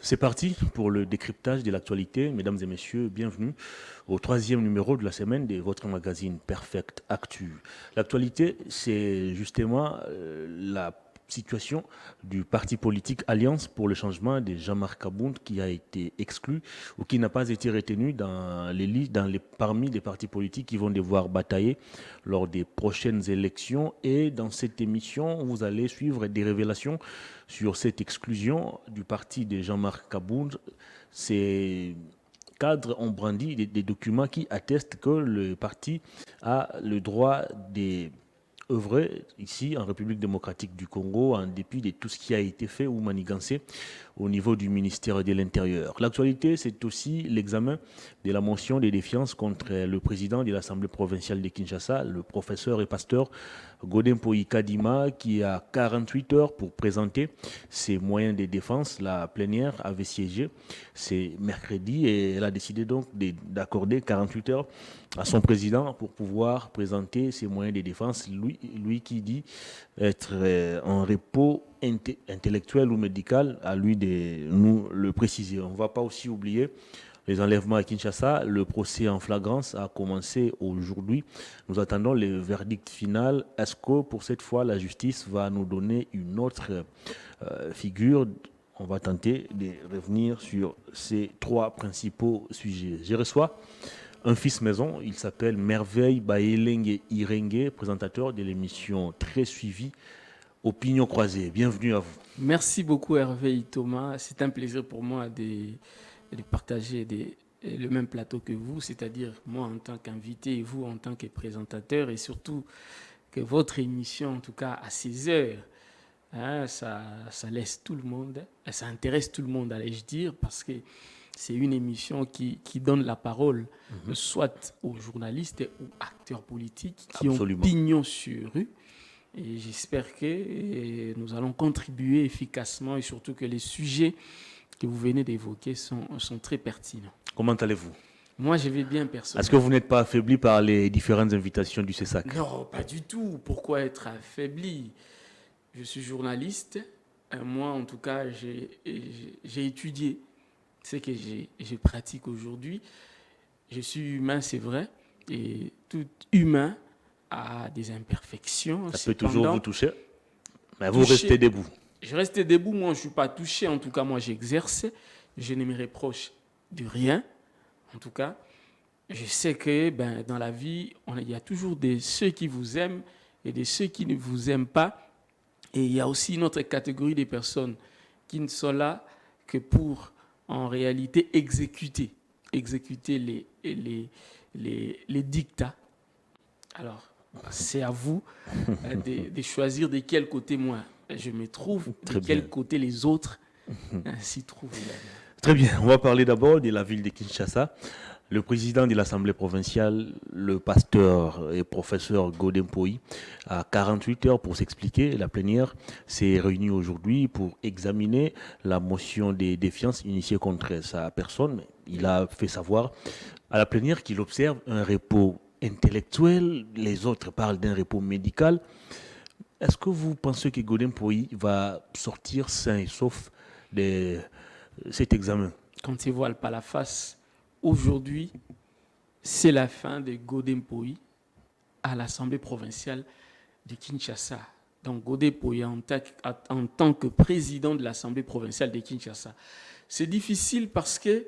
C'est parti pour le décryptage de l'actualité. Mesdames et messieurs, bienvenue au troisième numéro de la semaine de votre magazine Perfect Actu. L'actualité, c'est justement la situation du parti politique Alliance pour le changement de Jean-Marc Abound qui a été exclu ou qui n'a pas été retenu dans les listes, parmi les partis politiques qui vont devoir batailler lors des prochaines élections. Et dans cette émission, vous allez suivre des révélations sur cette exclusion du parti de Jean-Marc Abound. Ces cadres ont brandi des documents qui attestent que le parti a le droit des œuvrer ici en République démocratique du Congo en dépit de tout ce qui a été fait ou manigancé au niveau du ministère de l'Intérieur. L'actualité, c'est aussi l'examen de la motion de défiance contre le président de l'Assemblée provinciale de Kinshasa, le professeur et pasteur Godin Kadima, qui a 48 heures pour présenter ses moyens de défense. La plénière avait siégé, c'est mercredi, et elle a décidé donc d'accorder 48 heures à son président pour pouvoir présenter ses moyens de défense. Lui qui dit être en repos intellectuel ou médical, à lui de nous le préciser. On ne va pas aussi oublier les enlèvements à Kinshasa. Le procès en flagrance a commencé aujourd'hui. Nous attendons le verdict final. Est-ce que pour cette fois, la justice va nous donner une autre figure? On va tenter de revenir sur ces trois principaux sujets. Je reçois un fils maison, il s'appelle Merveille Baelenge Irenge, présentateur de l'émission très suivie Opinion croisée. Bienvenue à vous. Merci beaucoup Hervé Thomas. C'est un plaisir pour moi de partager le même plateau que vous, c'est-à-dire moi en tant qu'invité et vous en tant que présentateur, et surtout que votre émission, en tout cas à 16 heures, hein, ça laisse tout le monde, ça intéresse tout le monde, allais-je dire, parce que c'est une émission qui donne la parole soit aux journalistes ou acteurs politiques qui Absolument. ont pignon sur rue. Et j'espère que nous allons contribuer efficacement et surtout que les sujets que vous venez d'évoquer sont très pertinents. Comment allez-vous? Moi, je vais bien personnellement. Est-ce que vous n'êtes pas affaibli par les différentes invitations du CESAC? Non, pas du tout. Pourquoi être affaibli? Je suis journaliste. Moi, en tout cas, j'ai étudié ce que je pratique aujourd'hui. Je suis humain, c'est vrai. Et tout humain a des imperfections. Ça peut toujours vous toucher, mais vous restez debout. Je reste debout, moi je ne suis pas touché, en tout cas moi j'exerce, je ne me reproche de rien, en tout cas. Je sais que dans la vie, il y a toujours ceux qui vous aiment et de ceux qui ne vous aiment pas. Et il y a aussi une autre catégorie de personnes qui ne sont là que pour, en réalité, exécuter les dictats. Alors, c'est à vous de choisir de quel côté moi je me trouve, de quel côté les autres s'y trouvent. Très bien, on va parler d'abord de la ville de Kinshasa. Le président de l'Assemblée provinciale, le pasteur et professeur Godin Poyi, a 48 heures pour s'expliquer. La plénière s'est réunie aujourd'hui pour examiner la motion de défiance initiée contre sa personne. Il a fait savoir à la plénière qu'il observe un repos intellectuel, les autres parlent d'un repos médical. Est-ce que vous pensez que Godin Poyi va sortir sain et sauf de cet examen? Quand il ne voile pas la face, aujourd'hui, c'est la fin de Godin Poyi à l'Assemblée provinciale de Kinshasa. Donc Godin Poyi en tant que président de l'Assemblée provinciale de Kinshasa. C'est difficile parce que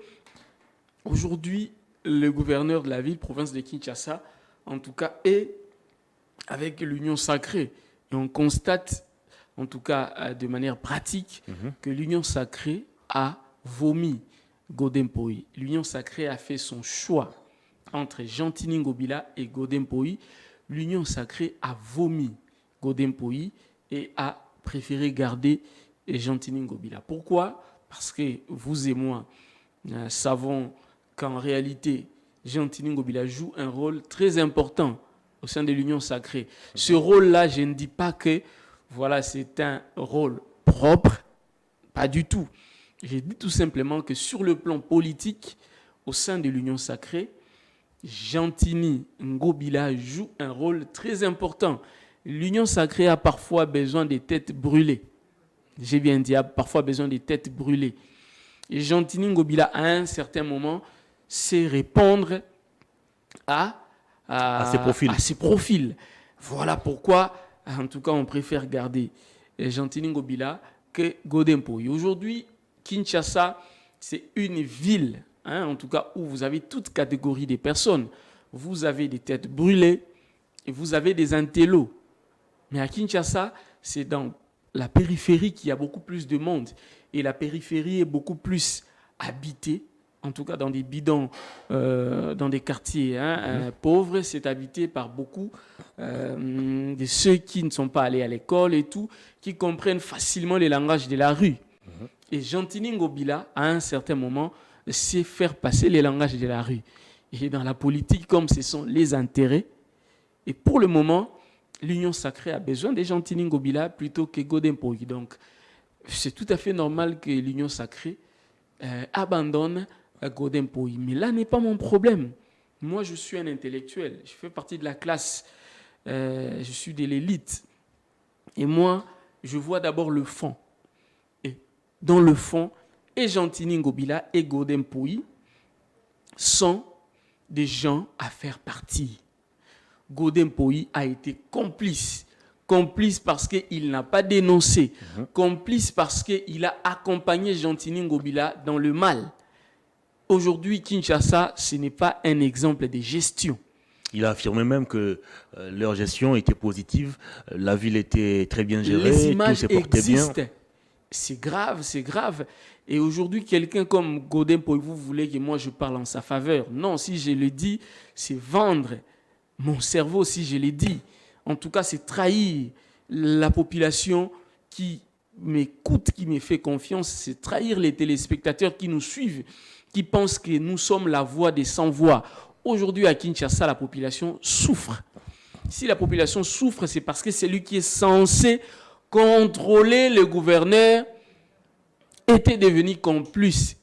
aujourd'hui, le gouverneur de la ville, province de Kinshasa, en tout cas, est avec l'Union sacrée. Et on constate, en tout cas de manière pratique, que l'Union sacrée a vomi Godin Poyi. L'Union sacrée a fait son choix entre Jean-Tini Ngobila et Godin Poyi. L'Union sacrée a vomi Godin Poyi et a préféré garder Jean-Tini Ngobila. Pourquoi? Parce que vous et moi savons qu'en réalité, Jean-Tini Ngobila joue un rôle très important au sein de l'Union sacrée. Ce rôle-là, je ne dis pas que voilà, c'est un rôle propre, pas du tout. Je dis tout simplement que sur le plan politique, au sein de l'Union sacrée, Jean-Tini Ngobila joue un rôle très important. L'Union sacrée a parfois besoin des têtes brûlées. J'ai bien dit, a parfois besoin des têtes brûlées. Et Gentini Ngobila, à un certain moment, sait répondre à ses profils. Voilà pourquoi, en tout cas, on préfère garder Gentini Ngobila que Godem Poyi. Aujourd'hui, Kinshasa, c'est une ville, en tout cas, où vous avez toute catégorie de personnes. Vous avez des têtes brûlées et vous avez des intellos. Mais à Kinshasa, c'est dans la périphérie qu'il y a beaucoup plus de monde. Et la périphérie est beaucoup plus habitée, en tout cas dans des bidons, dans des quartiers pauvres. C'est habité par beaucoup de ceux qui ne sont pas allés à l'école et tout, qui comprennent facilement les langages de la rue. Et Gentini Ngobila, à un certain moment, sait faire passer les langages de la rue. Et dans la politique, comme ce sont les intérêts, et pour le moment, l'Union sacrée a besoin de Gentini Ngobila plutôt que Godem Poyi. Donc, c'est tout à fait normal que l'Union sacrée abandonne Godem Poyi. Mais là n'est pas mon problème. Moi, je suis un intellectuel. Je fais partie de la classe. Je suis de l'élite. Et moi, je vois d'abord le fond. Et dans le fond, et Gentini Ngobila et Godem Poyi sont des gens à faire partie. Godem Poyi a été complice. Complice parce qu'il n'a pas dénoncé. Complice parce qu'il a accompagné Gentini Ngobila dans le mal. Aujourd'hui, Kinshasa, ce n'est pas un exemple de gestion. Il a affirmé même que leur gestion était positive, la ville était très bien gérée, les images tout se portait existent. bien. C'est grave, c'est grave. Et aujourd'hui, quelqu'un comme Godem Poyi, vous voulez que moi je parle en sa faveur? Non, si je le dis, c'est vendre mon cerveau, si je l'ai dit. En tout cas, c'est trahir la population qui m'écoute, qui me fait confiance. C'est trahir les téléspectateurs qui nous suivent, qui pensent que nous sommes la voix des sans-voix. Aujourd'hui, à Kinshasa, la population souffre. Si la population souffre, c'est parce que c'est lui qui est censé contrôler le gouverneur était devenu complice,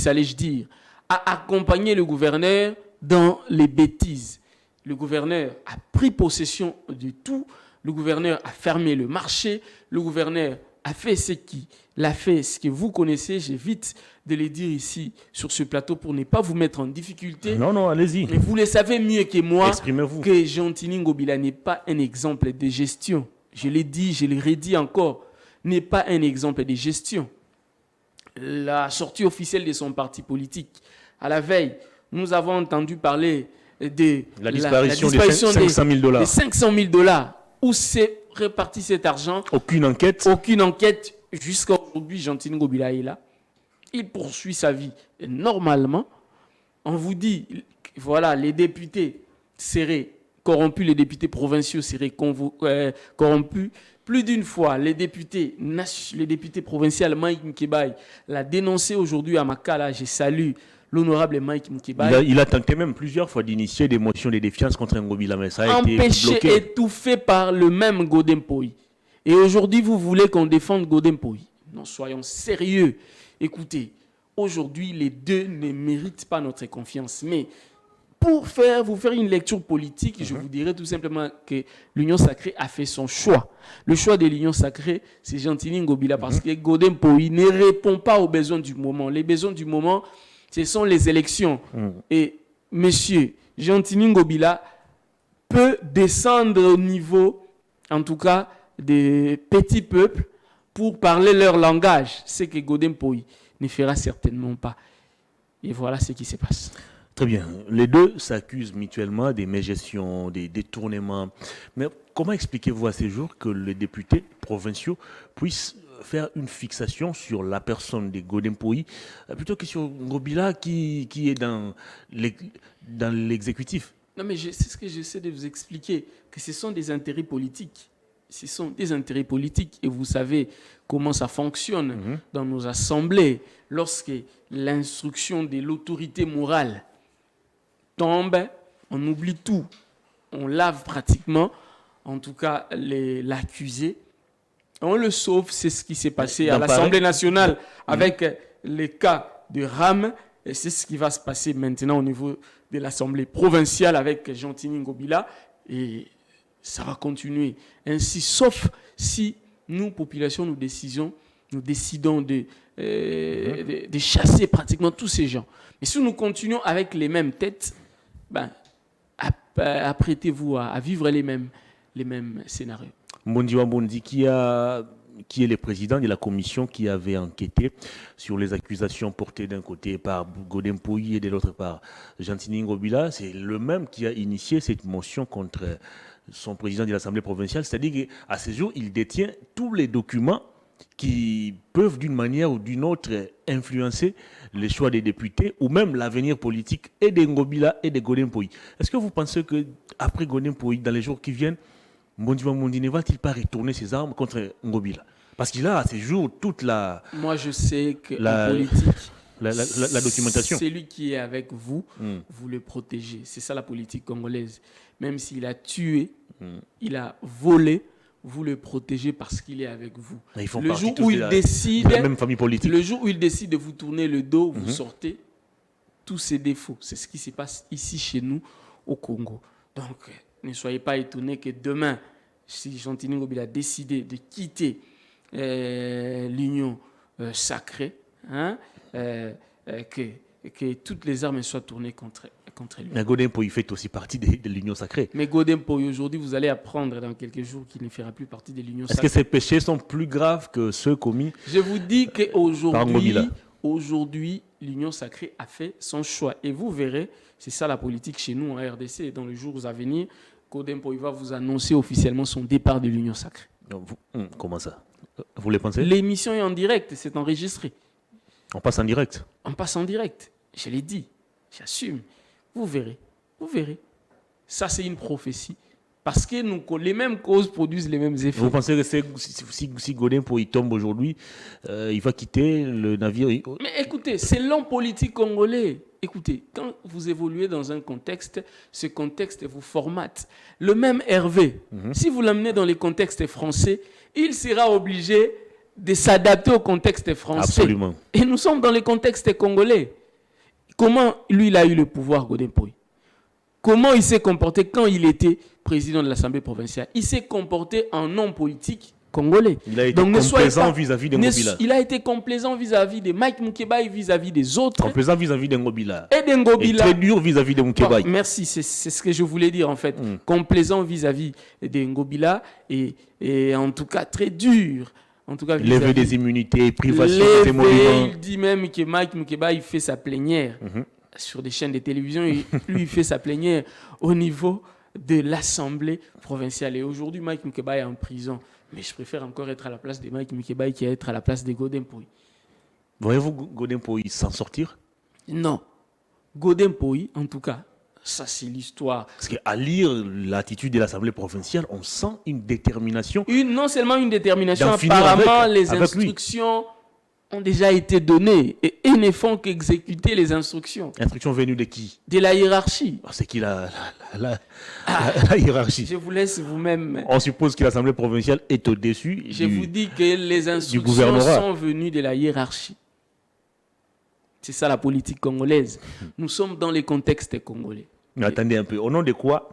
allais-je dire, à accompagner le gouverneur dans les bêtises. Le gouverneur a pris possession de tout. Le gouverneur a fermé le marché. Le gouverneur a fait ce qu'il a fait, ce que vous connaissez. J'évite de le dire ici sur ce plateau pour ne pas vous mettre en difficulté. Non, allez-y. Mais vous le savez mieux que moi Exprimez-vous. que Gentini Ngobila n'est pas un exemple de gestion. Je l'ai dit, je le redis encore, n'est pas un exemple de gestion. La sortie officielle de son parti politique, à la veille, nous avons entendu parler de la disparition des 500 000 dollars. Des 500 000 dollars. Où s'est réparti cet argent? Aucune enquête. Aucune enquête. Jusqu'à aujourd'hui, Gentini Ngobila est là. Il poursuit sa vie. Et normalement, on vous dit, voilà, les députés seraient corrompus, les députés provinciaux seraient corrompus. Plus d'une fois, les députés provinciaux, Mike Mkebaye, l'a dénoncé aujourd'hui à Makala. Je salue l'honorable Mike Mkebaye. Il a tenté même plusieurs fois d'initier des motions de défiance contre Ngobila, mais ça a été empêché, bloqué. Étouffé par le même Godem Poyi. Et aujourd'hui, vous voulez qu'on défende Godem Poyi? Non, soyons sérieux. Écoutez, aujourd'hui, les deux ne méritent pas notre confiance. Mais pour vous faire une lecture politique, je vous dirais tout simplement que l'Union sacrée a fait son choix. Le choix de l'Union sacrée, c'est Gentini Ngobila, parce que Godem Poyi ne répond pas aux besoins du moment. Les besoins du moment, ce sont les élections. Et monsieur Gentini Ngobila peut descendre au niveau, en tout cas, des petits peuples pour parler leur langage. Ce que Godem Poyi ne fera certainement pas. Et voilà ce qui se passe. Très bien. Les deux s'accusent mutuellement des mégestions, des détournements. Mais comment expliquez-vous à ces jours que les députés provinciaux puissent faire une fixation sur la personne de Godem Poyi plutôt que sur Ngobila qui est dans l'exécutif? Non, mais c'est ce que j'essaie de vous expliquer, que ce sont des intérêts politiques. Ce sont des intérêts politiques et vous savez comment ça fonctionne dans nos assemblées. Lorsque l'instruction de l'autorité morale tombe, on oublie tout. On lave pratiquement, en tout cas, l'accusé. On le sauve, c'est ce qui s'est passé à l'Assemblée nationale avec les cas de Ram. Et c'est ce qui va se passer maintenant au niveau de l'Assemblée provinciale avec Gentini Ngobila. Et ça va continuer ainsi, sauf si nous, population, nous décidons nous décidons de chasser pratiquement tous ces gens. Mais si nous continuons avec les mêmes têtes, ben, apprêtez-vous à vivre les mêmes scénarios. Mbondi Wambondi, qui est le président de la commission qui avait enquêté sur les accusations portées d'un côté par Godin Poyi et de l'autre par Gentini Ngobila, c'est le même qui a initié cette motion contre son président de l'Assemblée provinciale. C'est-à-dire qu'à ce jour, il détient tous les documents qui peuvent d'une manière ou d'une autre influencer les choix des députés ou même l'avenir politique et de Ngobila et de Godin Poyi. Est-ce que vous pensez qu'après Godin Poyi, dans les jours qui viennent, Mbondi Wambondi ne va-t-il pas retourner ses armes contre Ngobila? Parce qu'il a à ses jours toute la... Moi, je sais qu'en politique, la documentation. C'est lui qui est avec vous, vous le protégez. C'est ça la politique congolaise. Même s'il a tué, il a volé, vous le protégez parce qu'il est avec vous. Le jour où il décide, la même famille politique. Le jour où il décide de vous tourner le dos, vous sortez tous ses défauts. C'est ce qui se passe ici chez nous au Congo. Donc, ne soyez pas étonnés que demain, si Gentini Ngobila a décidé de quitter l'union sacrée, que toutes les armes soient tournées contre lui. Mais Godin Poyi fait aussi partie de l'union sacrée. Mais Godin Poyi, aujourd'hui, vous allez apprendre dans quelques jours qu'il ne fera plus partie de l'union sacrée. Est-ce que ces péchés sont plus graves que ceux commis? Je vous dis qu'aujourd'hui, l'union sacrée a fait son choix. Et vous verrez, c'est ça la politique chez nous en RDC. Dans les jours à venir, Godin Poyi va vous annoncer officiellement son départ de l'union sacrée. Comment ça? Vous le pensez? L'émission est en direct, c'est enregistré. On passe en direct? On passe en direct. Je l'ai dit, j'assume. Vous verrez. Ça, c'est une prophétie. Parce que les mêmes causes produisent les mêmes effets. Vous pensez que si Godin Poyi tombe aujourd'hui, il va quitter le navire? Mais écoutez, c'est l'homme politique congolais. Écoutez, quand vous évoluez dans un contexte, ce contexte vous formate. Le même Hervé, si vous l'amenez dans les contextes français, il sera obligé de s'adapter au contexte français. Absolument. Et nous sommes dans les contextes congolais. Comment lui, il a eu le pouvoir, Godin Poyi? Comment il s'est comporté quand il était président de l'Assemblée provinciale? Il s'est comporté en homme politique congolais. Il a été complaisant vis-à-vis de Ngobila. Il a été complaisant vis-à-vis de Mike Mukebai, vis-à-vis des autres. Complaisant vis-à-vis de Ngobila. Et de Ngobila. Et très dur vis-à-vis de Mukebai. Bon, merci, c'est ce que je voulais dire en fait. Complaisant vis-à-vis de Ngobila et en tout cas très dur. En tout cas, lever des immunités, privation des émoluments. Il dit même que Mike Mukebai fait sa plénière sur des chaînes de télévision. Lui, il fait sa plénière au niveau de l'Assemblée provinciale. Et aujourd'hui, Mike Mukebai est en prison. Mais je préfère encore être à la place de Mike Mukebai qu'être à la place de Godin Poyi. Voyez-vous Godin Poyi s'en sortir? Non. Godin Poyi, en tout cas, ça c'est l'histoire. Parce qu'à lire l'attitude de l'Assemblée provinciale, on sent une détermination. Non seulement une détermination, apparemment les instructions ont déjà été données et ils ne font qu'exécuter les instructions. Instructions venues de qui? De la hiérarchie. C'est qui la hiérarchie? Je vous laisse vous-même. On suppose que l'Assemblée provinciale est au-dessus. Je vous dis que les instructions sont venues de la hiérarchie. C'est ça la politique congolaise. Nous sommes dans les contextes congolais. Mais attendez un peu. Au nom de quoi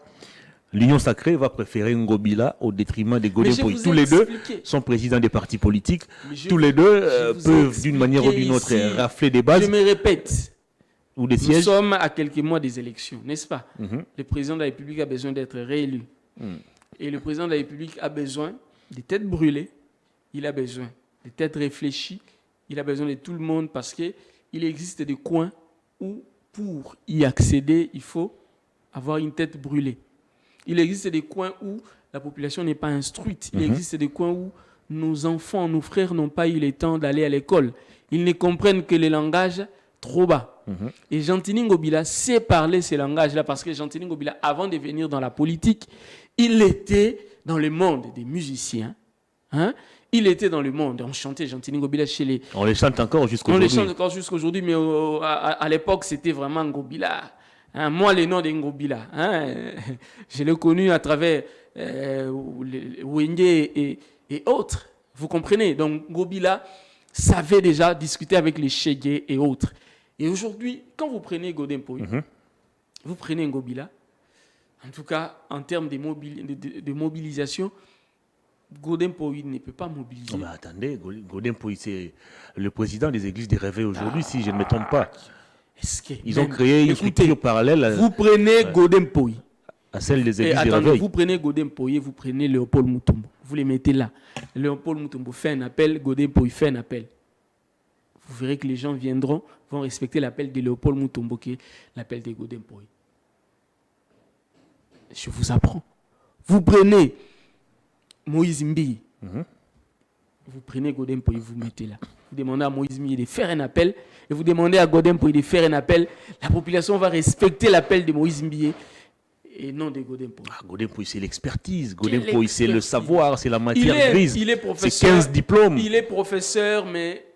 l'Union sacrée va préférer Ngobila au détriment de Godin Poyi? Tous les deux sont présidents des partis politiques. Tous les deux peuvent d'une manière ou d'une autre rafler des bases. Je me répète. Ou des sièges. Nous sommes à quelques mois des élections, n'est-ce pas? Le président de la République a besoin d'être réélu. Et le président de la République a besoin des têtes brûlées. Il a besoin des têtes réfléchies. Il a besoin de tout le monde parce qu'il existe des coins où, pour y accéder, il faut avoir une tête brûlée. Il existe des coins où la population n'est pas instruite. Il existe des coins où nos enfants, nos frères n'ont pas eu le temps d'aller à l'école. Ils ne comprennent que le langage trop bas. Et Gentini Ngobila sait parler ce langage-là parce que Gentini Ngobila, avant de venir dans la politique, il était dans le monde des musiciens. Il était dans le monde. On chantait Gentini Ngobila chez les... On les chante encore jusqu'aujourd'hui. On les chante encore jusqu'aujourd'hui, mais à l'époque, c'était vraiment Ngobila. Moi, le nom de Ngobila, je l'ai connu à travers Wenge et autres. Vous comprenez? Donc, Ngobila savait déjà discuter avec les Chege et autres. Et aujourd'hui, quand vous prenez Godin Poyi, vous prenez Ngobila, en tout cas, en termes de mobilisation, Godin Poy ne peut pas mobiliser. Non, mais attendez, Godin Poy, c'est le président des églises des réveils aujourd'hui, si je ne me trompe pas. Ils ont créé une structure parallèle vous prenez Godin Poy à celle des églises des réveils. Vous prenez Godin Poy, vous prenez Léopold Mutombo. Vous les mettez là. Léopold Mutombo fait un appel, Godin Poy fait un appel. Vous verrez que les gens vont respecter l'appel de Léopold Mutombo qui est l'appel de Godin Poy. Je vous apprends. Vous prenez Moïse Mbi. Vous prenez Godin Poy, vous mettez là. Vous demandez à Moïse Mbi de faire un appel et vous demandez à Godin Poy de faire un appel. La population va respecter l'appel de Moïse Mbi et non de Godin Poy. Godin Poy, c'est l'expertise. Godin Poy, c'est le savoir, c'est la matière grise. Il est professeur. C'est 15 diplômes. Il est professeur, mais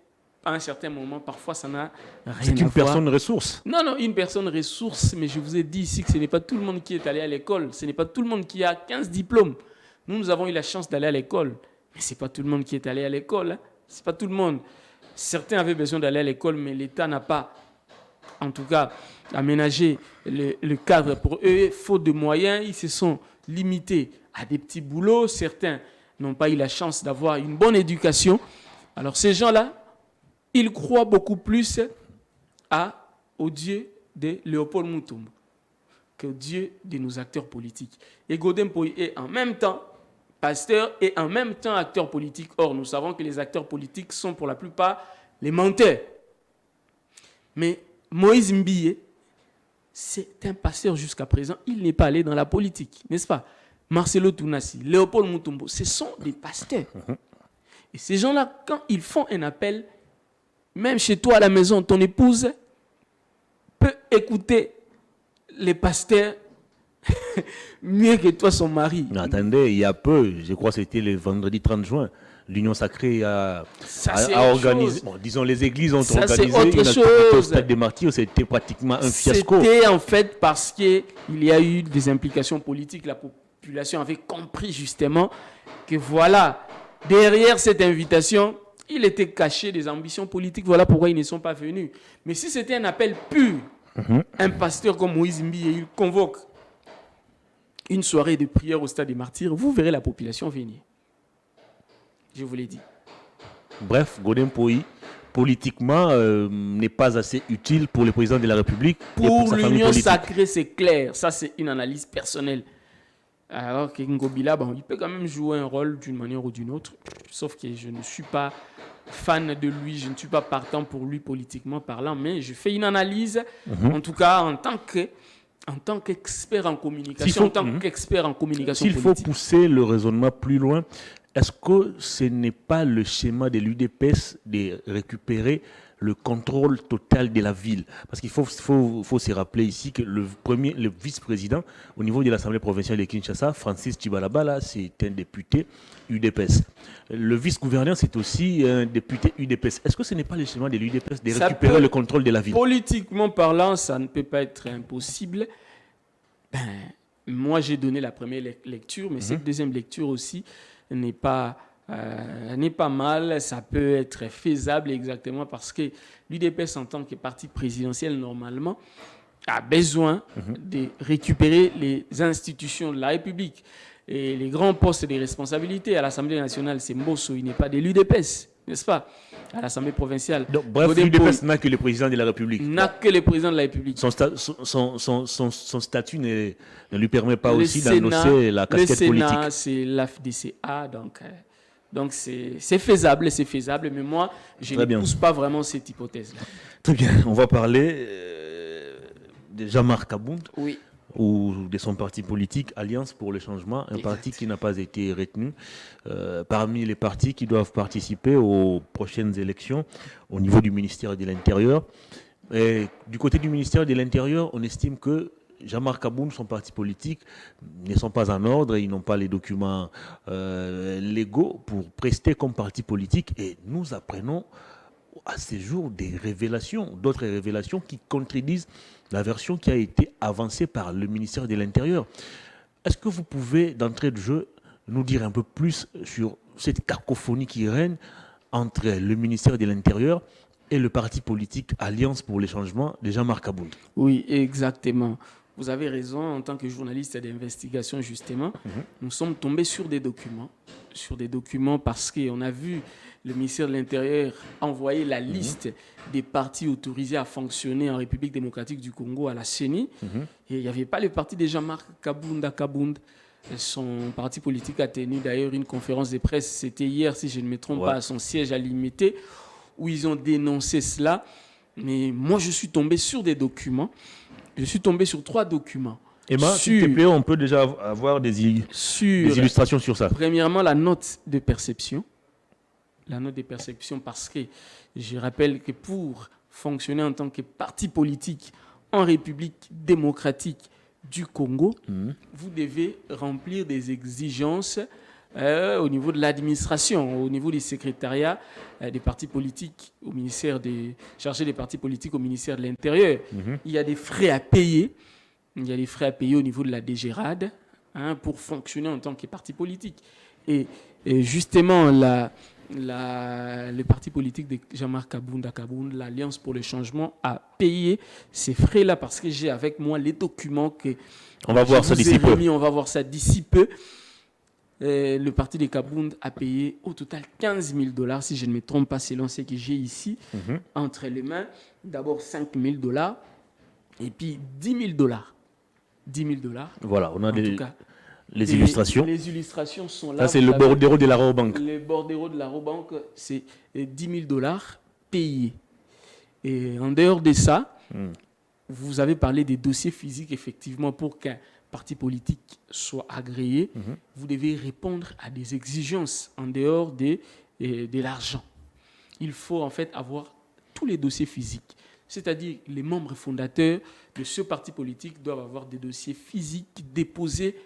à un certain moment, parfois, ça n'a rien à voir. C'est une personne ressource. Non, une personne ressource, mais je vous ai dit ici que ce n'est pas tout le monde qui est allé à l'école. Ce n'est pas tout le monde qui a 15 diplômes. Nous avons eu la chance d'aller à l'école. Mais ce n'est pas tout le monde qui est allé à l'école. Hein. Ce n'est pas tout le monde. Certains avaient besoin d'aller à l'école, mais l'État n'a pas, en tout cas, aménagé le cadre pour eux. Faute de moyens, ils se sont limités à des petits boulots. Certains n'ont pas eu la chance d'avoir une bonne éducation. Alors ces gens-là, ils croient beaucoup plus au Dieu de Léopold Mutombo qu'au Dieu de nos acteurs politiques. Et Godin Poy est en même temps pasteur et en même temps acteur politique. Or, nous savons que les acteurs politiques sont pour la plupart les menteurs. Mais Moïse Mbiye, c'est un pasteur jusqu'à présent. Il n'est pas allé dans la politique, n'est-ce pas? Marcelo Tounassi, Léopold Mutombo, ce sont des pasteurs. Et ces gens-là, quand ils font un appel, même chez toi à la maison, ton épouse peut écouter les pasteurs mieux que toi, son mari. Mais attendez, il y a peu, je crois que c'était le vendredi 30 juin, l'Union Sacrée a organisé, bon, disons les églises ont organisé une activité au Stade des Martyrs, c'était pratiquement un fiasco. C'était en fait parce qu'il y a eu des implications politiques, la population avait compris justement que voilà, derrière cette invitation, il était caché des ambitions politiques, voilà pourquoi ils ne sont pas venus. Mais si c'était un appel pur, un pasteur comme Moïse Mbi, il convoque une soirée de prière au Stade des Martyrs, vous verrez la population venir. Je vous l'ai dit. Bref, Godin Poy, politiquement, n'est pas assez utile pour le président de la République. Pour l'Union sacrée, c'est clair. Ça, c'est une analyse personnelle. Alors que Ngobila, il peut quand même jouer un rôle d'une manière ou d'une autre. Sauf que je ne suis pas fan de lui, je ne suis pas partant pour lui politiquement parlant, mais je fais une analyse, en tout cas en tant qu'expert en communication, S'il faut pousser le raisonnement plus loin, est-ce que ce n'est pas le schéma de l'UDPS de récupérer le contrôle total de la ville? Parce qu'il faut se rappeler ici que le vice-président au niveau de l'Assemblée provinciale de Kinshasa, Francis Tchibalaba, c'est un député UDPS. Le vice-gouverneur, c'est aussi un député UDPS. Est-ce que ce n'est pas le schéma de l'UDPS de récupérer le contrôle de la ville? Politiquement parlant, ça ne peut pas être impossible. Moi, j'ai donné la première lecture, mais cette deuxième lecture aussi n'est pas mal, ça peut être faisable exactement parce que l'UDPS en tant que parti présidentiel normalement a besoin de récupérer les institutions de la République et les grands postes de responsabilité. À l'Assemblée nationale, c'est Mbosso, il n'est pas de l'UDPS, n'est-ce pas? À l'Assemblée provinciale. Donc, bref, l'UDPS n'a que le président de la République. N'a que le président de la République. Son statut ne lui permet pas aussi d'annoncer la casquette politique. Le Sénat, c'est l'AFDCA, donc c'est faisable, mais moi, je ne pousse pas vraiment cette hypothèse-là. Très bien, on va parler de Jean-Marc Abound. Oui. Ou de son parti politique, Alliance pour le changement, un parti qui n'a pas été retenu parmi les partis qui doivent participer aux prochaines élections au niveau du ministère de l'Intérieur. Et du côté du ministère de l'Intérieur, on estime que Jean-Marc Abound, son parti politique, ne sont pas en ordre, ils n'ont pas les documents légaux pour prester comme parti politique. Et nous apprenons à ces jours d'autres révélations qui contredisent la version qui a été avancée par le ministère de l'Intérieur. Est-ce que vous pouvez, d'entrée de jeu, nous dire un peu plus sur cette cacophonie qui règne entre le ministère de l'Intérieur et le parti politique Alliance pour les changements de Jean-Marc Abound? Oui, exactement. vous avez raison, en tant que journaliste d'investigation, justement, nous sommes tombés sur des documents parce qu'on a vu le ministère de l'Intérieur envoyer la liste des partis autorisés à fonctionner en République démocratique du Congo à la CENI. Et il n'y avait pas le parti de Jean-Marc Kabound. Son parti politique a tenu d'ailleurs une conférence de presse, c'était hier, si je ne me trompe pas, à son siège à Limité, où ils ont dénoncé cela. Mais moi, je suis tombé sur des documents. Je suis tombé sur 3 documents. Emma, s'il te plaît, on peut déjà avoir des illustrations sur ça. Premièrement, la note de perception. La note de perception parce que je rappelle que pour fonctionner en tant que parti politique en République démocratique du Congo, vous devez remplir des exigences au niveau de l'administration, au niveau du secrétariat des partis politiques au ministère chargé des partis politiques au ministère de l'Intérieur. Il y a des frais à payer. Il y a des frais à payer au niveau de la DGRAD pour fonctionner en tant que parti politique. Et justement, le parti politique de Jean-Marc Kabound, l'Alliance pour le changement, a payé ces frais-là parce que j'ai avec moi les documents que on va voir ça d'ici peu. On va voir ça d'ici peu. Le parti de Kabound a payé au total $15 000, si je ne me trompe pas, selon ce que j'ai ici, entre les mains. D'abord $5 000 et puis $10 000. $10 000. Voilà, on a les illustrations. Les illustrations sont là. Ça, c'est le bordereau de la Rabobank. Le bordereau de la Rabobank, c'est $10 000 payés. Et en dehors de ça, vous avez parlé des dossiers physiques, effectivement, pour qu'un parti politique soit agréé, vous devez répondre à des exigences en dehors de l'argent. Il faut en fait avoir tous les dossiers physiques. C'est-à-dire les membres fondateurs de ce parti politique doivent avoir des dossiers physiques déposés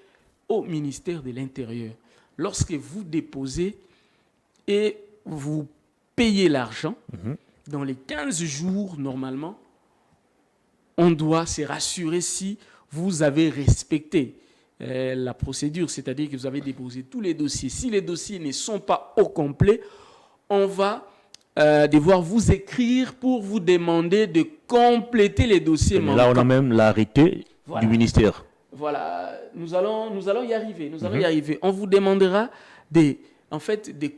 au ministère de l'Intérieur. Lorsque vous déposez et vous payez l'argent, dans les 15 jours, normalement, on doit se rassurer si vous avez respecté la procédure, c'est-à-dire que vous avez déposé tous les dossiers. Si les dossiers ne sont pas au complet, on va devoir vous écrire pour vous demander de compléter les dossiers manquants. Là, on a même l'arrêté du ministère. Voilà, nous allons y arriver. Y arriver. On vous demandera de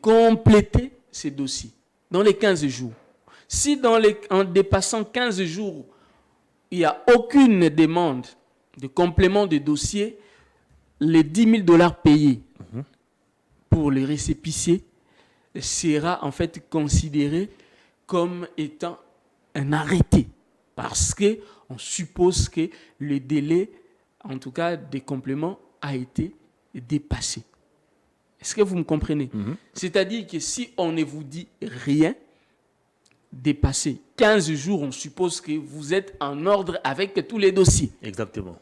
compléter ces dossiers dans les 15 jours. Si en dépassant 15 jours, il n'y a aucune demande de complément de dossier, les $10 000 payés pour les récépissés sera en fait considéré comme étant un arrêté parce qu'on suppose que le délai, en tout cas des compléments, a été dépassé. Est-ce que vous me comprenez? C'est-à-dire que si on ne vous dit rien, dépassé 15 jours, on suppose que vous êtes en ordre avec tous les dossiers. Exactement.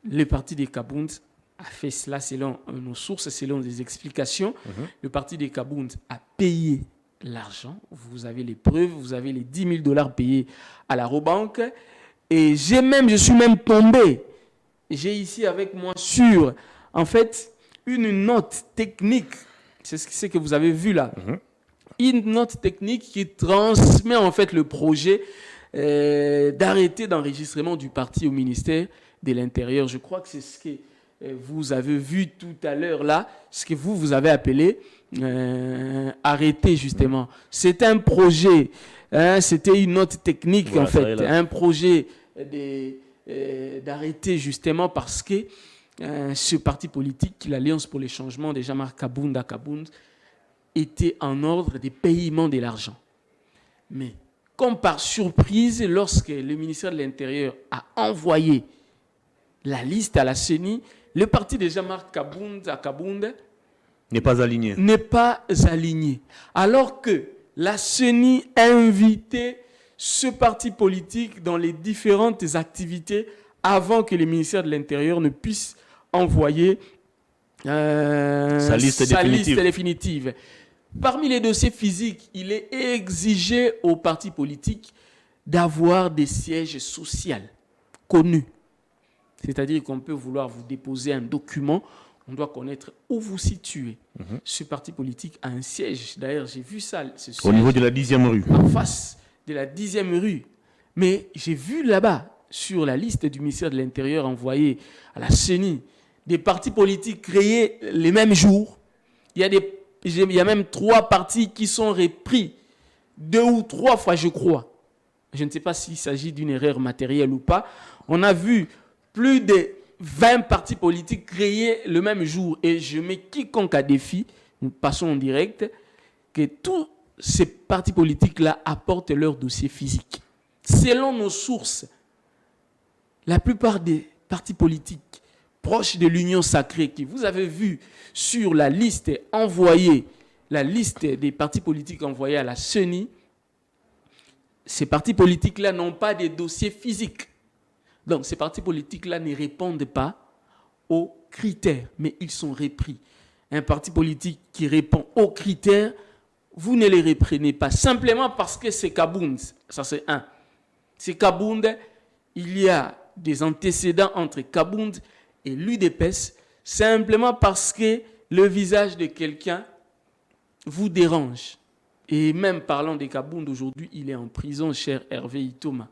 Le parti des Kabound a fait cela selon nos sources, selon des explications. Le parti des Kabound a payé l'argent. Vous avez les preuves, vous avez les $10 000 payés à la Rabobank. Et je suis même tombé. J'ai ici avec moi sur, en fait, une note technique. C'est ce que vous avez vu là. Une note technique qui transmet en fait le projet d'arrêté d'enregistrement du parti au ministère de l'Intérieur. Je crois que c'est ce que vous avez vu tout à l'heure là, ce que vous avez appelé arrêté justement. C'est un projet, c'était une note technique en fait, un projet d'arrêté justement parce que ce parti politique, l'Alliance pour les changements de Jean-Marc Kabound, était en ordre des paiements de l'argent. Mais comme par surprise, lorsque le ministère de l'Intérieur a envoyé la liste à la CENI, le parti de Jean-Marc Kabound n'est pas aligné. Alors que la CENI a invité ce parti politique dans les différentes activités avant que le ministère de l'Intérieur ne puisse envoyer sa liste définitive. Parmi les dossiers physiques, il est exigé aux partis politiques d'avoir des sièges sociaux connus. C'est-à-dire qu'on peut vouloir vous déposer un document, on doit connaître où vous situez. Ce parti politique a un siège. D'ailleurs, j'ai vu ça. Au niveau de la 10e rue. En face de la 10e rue. Mais j'ai vu là-bas, sur la liste du ministère de l'Intérieur envoyée à la CENI des partis politiques créés les mêmes jours. Il y a même 3 partis qui sont repris 2 ou 3 fois, je crois. Je ne sais pas s'il s'agit d'une erreur matérielle ou pas. On a vu plus de 20 partis politiques créés le même jour. Et je mets quiconque à défi, nous passons en direct, que tous ces partis politiques-là apportent leur dossier physique. Selon nos sources, la plupart des partis politiques proches de l'Union sacrée que vous avez vu sur la liste envoyée, la liste des partis politiques envoyés à la CENI, ces partis politiques-là n'ont pas de dossiers physiques. Donc, ces partis politiques-là ne répondent pas aux critères, mais ils sont repris. Un parti politique qui répond aux critères, vous ne les reprenez pas simplement parce que c'est Kabound. Ça, c'est un. C'est Kabound. Il y a des antécédents entre Kabound et l'UDPS simplement parce que le visage de quelqu'un vous dérange. Et même parlant de Kabound, aujourd'hui, il est en prison, cher Hervé Itoma.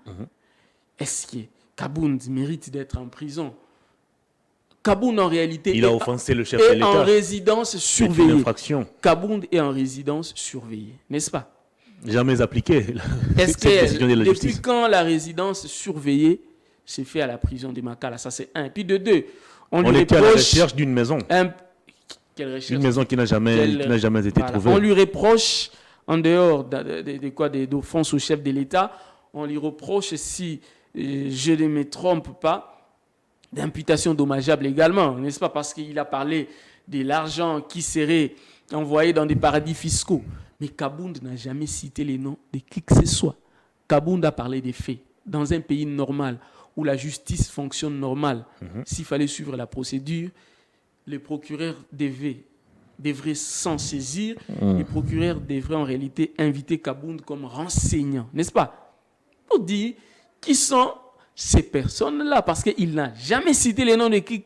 Est-ce que Kabound mérite d'être en prison? Kabound, en réalité, il a offensé le chef de l'État. En résidence surveillée. C'est une infraction. Kabound est en résidence surveillée, n'est-ce pas? Jamais appliquée. Est-ce que depuis quand la résidence surveillée s'est fait à la prison de Makala? Ça, c'est un. Et puis de 2, on était à la recherche d'une maison. Quelle recherche? Une maison qui n'a jamais été trouvée. On lui reproche, en dehors d'offense au chef de l'État, on lui reproche, si je ne me trompe pas, d'imputation dommageable également, n'est-ce pas? Parce qu'il a parlé de l'argent qui serait envoyé dans des paradis fiscaux. Mais Kabound n'a jamais cité les noms de qui que ce soit. Kabound a parlé des faits. Dans un pays normal, où la justice fonctionne normal, s'il fallait suivre la procédure, les procureurs devraient s'en saisir. Les procureurs devraient en réalité inviter Kabound comme renseignant, n'est-ce pas? Pour dire qui sont ces personnes-là, parce qu'il n'a jamais cité les noms de qui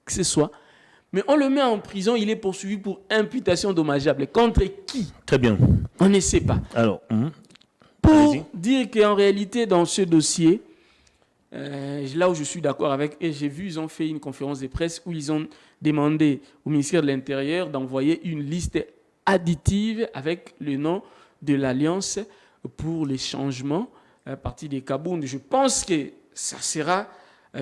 que ce soit. Mais on le met en prison, il est poursuivi pour imputation dommageable. Contre qui? Très bien. On ne sait pas. Alors, pour dire qu'en réalité, dans ce dossier, là où je suis d'accord avec, et j'ai vu, ils ont fait une conférence de presse où ils ont demandé au ministère de l'Intérieur d'envoyer une liste additive avec le nom de l'Alliance pour les changements à partir des Kabound. Je pense que ça sera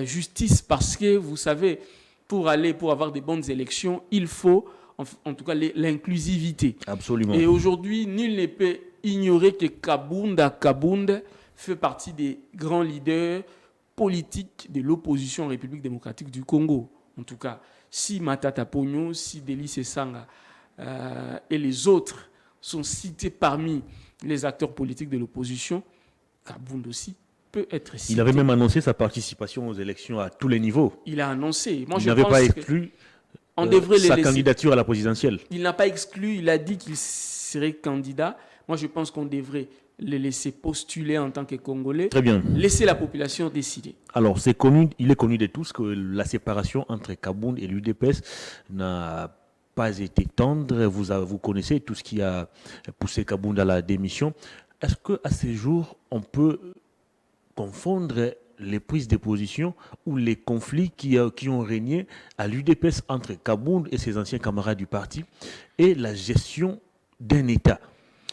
justice parce que, vous savez, pour avoir des bonnes élections, il faut, en tout cas, l'inclusivité. Absolument. Et aujourd'hui, nul ne peut ignorer que Kabound fait partie des grands leaders politiques de l'opposition en République démocratique du Congo. En tout cas, si Matata Ponyo, si Délice Sanga et les autres sont cités parmi les acteurs politiques de l'opposition, Kabound aussi peut être cité. Il avait même annoncé sa participation aux élections à tous les niveaux. Il a annoncé. Il n'avait pas exclu sa candidature à la présidentielle. Il n'a pas exclu, il a dit qu'il serait candidat. Moi, je pense qu'on devrait le laisser postuler en tant que Congolais. Très bien. Laisser la population décider. Alors, il est connu de tous que la séparation entre Kabound et l'UDPS n'a pas été tendre. Vous connaissez tout ce qui a poussé Kabound à la démission. Est-ce qu'à ce jour, on peut confondre les prises de position ou les conflits qui ont régné à l'UDPS entre Kabound et ses anciens camarades du parti et la gestion d'un État?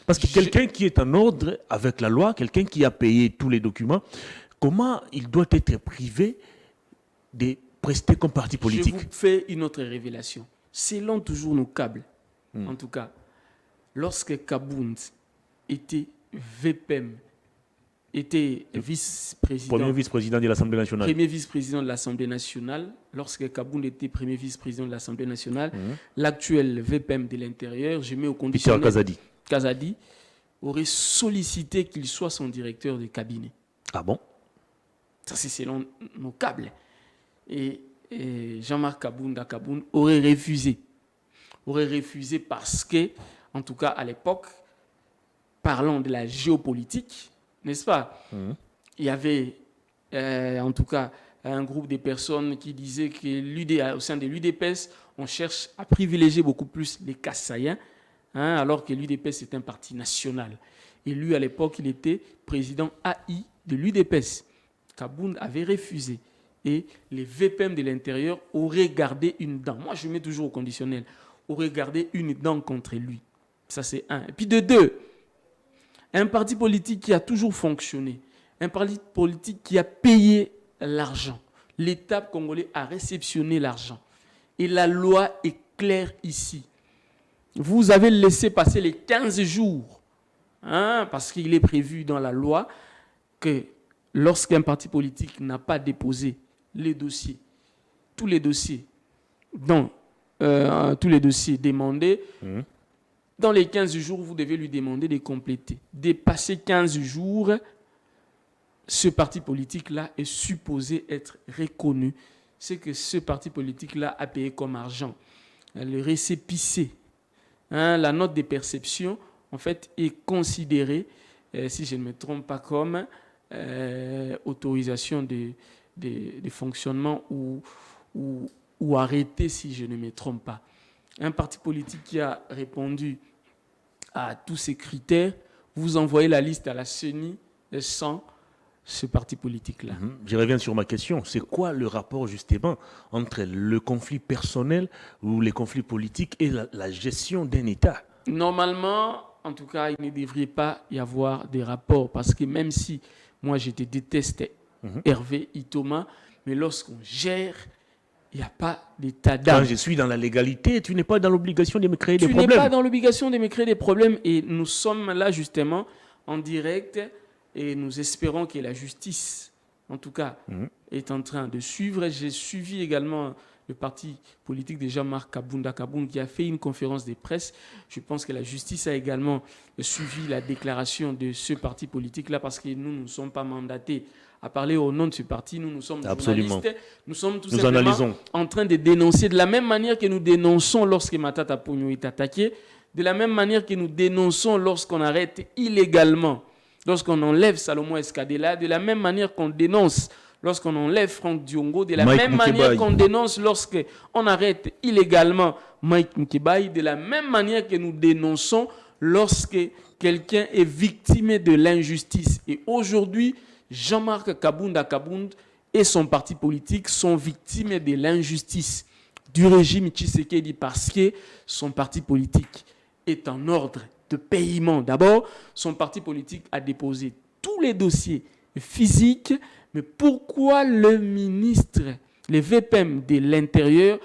Parce que quelqu'un qui est en ordre avec la loi, quelqu'un qui a payé tous les documents, comment il doit être privé de prester comme parti politique? Je vous fais une autre révélation. Selon toujours nos câbles, en tout cas, lorsque Kabound était VPM, était vice-président. Premier vice-président de l'Assemblée nationale. Premier vice-président de l'Assemblée nationale. Lorsque Kabound était premier vice-président de l'Assemblée nationale, l'actuel VPM de l'Intérieur, je mets au conditionnel. Peter Kazadi aurait sollicité qu'il soit son directeur de cabinet. Ah bon? Ça, c'est selon nos câbles. Et Jean-Marc Kabound aurait refusé. Aurait refusé parce que, en tout cas à l'époque, parlons de la géopolitique, n'est-ce pas? Il y avait, en tout cas, un groupe de personnes qui disaient que au sein de l'UDPS, on cherche à privilégier beaucoup plus les Kassaïens, alors que l'UDPS est un parti national. Et lui, à l'époque, il était président AI de l'UDPS. Kabound avait refusé. Et les VPM de l'intérieur auraient gardé une dent. Moi, je mets toujours au conditionnel. Auraient gardé une dent contre lui. Ça, c'est un. Et puis de deux, un parti politique qui a toujours fonctionné, un parti politique qui a payé l'argent. L'État congolais a réceptionné l'argent. Et la loi est claire ici. Vous avez laissé passer les 15 jours, parce qu'il est prévu dans la loi que lorsqu'un parti politique n'a pas déposé les dossiers, tous les dossiers demandés, dans les 15 jours, vous devez lui demander de compléter. Dépasser 15 jours, ce parti politique-là est supposé être reconnu. C'est que ce parti politique-là a payé comme argent. Le récépissé, la note de perception, en fait, est considérée, si je ne me trompe pas, comme autorisation de fonctionnement ou arrêté, si je ne me trompe pas. Un parti politique qui a répondu à tous ces critères, vous envoyez la liste à la CENI sans ce parti politique-là. Je reviens sur ma question. C'est quoi le rapport justement entre le conflit personnel ou les conflits politiques et la gestion d'un État? Normalement, en tout cas, il ne devrait pas y avoir des rapports parce que même si moi je te déteste, Hervé Itoma, mais lorsqu'on gère, il n'y a pas d'état d'âme. Quand je suis dans la légalité, tu n'es pas dans l'obligation de me créer des problèmes. Tu n'es pas dans l'obligation de me créer des problèmes et nous sommes là justement en direct et nous espérons que la justice, en tout cas, est en train de suivre. J'ai suivi également le parti politique de Jean-Marc Kabound qui a fait une conférence de presse. Je pense que la justice a également suivi la déclaration de ce parti politique-là parce que nous ne sommes pas mandatés à parler au nom de ce parti. Nous sommes journalistes. Nous sommes tout simplement en train de dénoncer de la même manière que nous dénonçons lorsque Matata Ponyo est attaqué, de la même manière que nous dénonçons lorsqu'on arrête illégalement, lorsqu'on enlève Salomon Escadela, de la même manière qu'on dénonce lorsqu'on enlève Franck Diongo, de la même manière qu'on dénonce lorsqu'on arrête illégalement Mike Mkebaï, de la même manière que nous dénonçons lorsque quelqu'un est victime de l'injustice. Et aujourd'hui, Jean-Marc Kabound et son parti politique sont victimes de l'injustice du régime Tshisekedi parce que son parti politique est en ordre de paiement. D'abord, son parti politique a déposé tous les dossiers physiques, mais pourquoi le ministre, les VPM de l'Intérieur,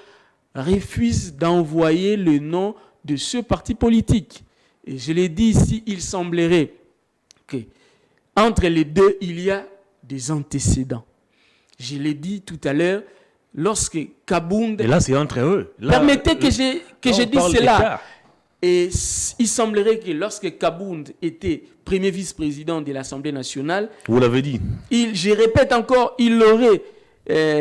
refuse d'envoyer le nom de ce parti politique? Et je l'ai dit ici, il semblerait que entre les deux, il y a des antécédents. Je l'ai dit tout à l'heure, lorsque Kabound... Et là, c'est entre eux. Là, permettez que je dise cela. Et il semblerait que lorsque Kabound était premier vice-président de l'Assemblée nationale... Vous l'avez dit. Je répète encore, il aurait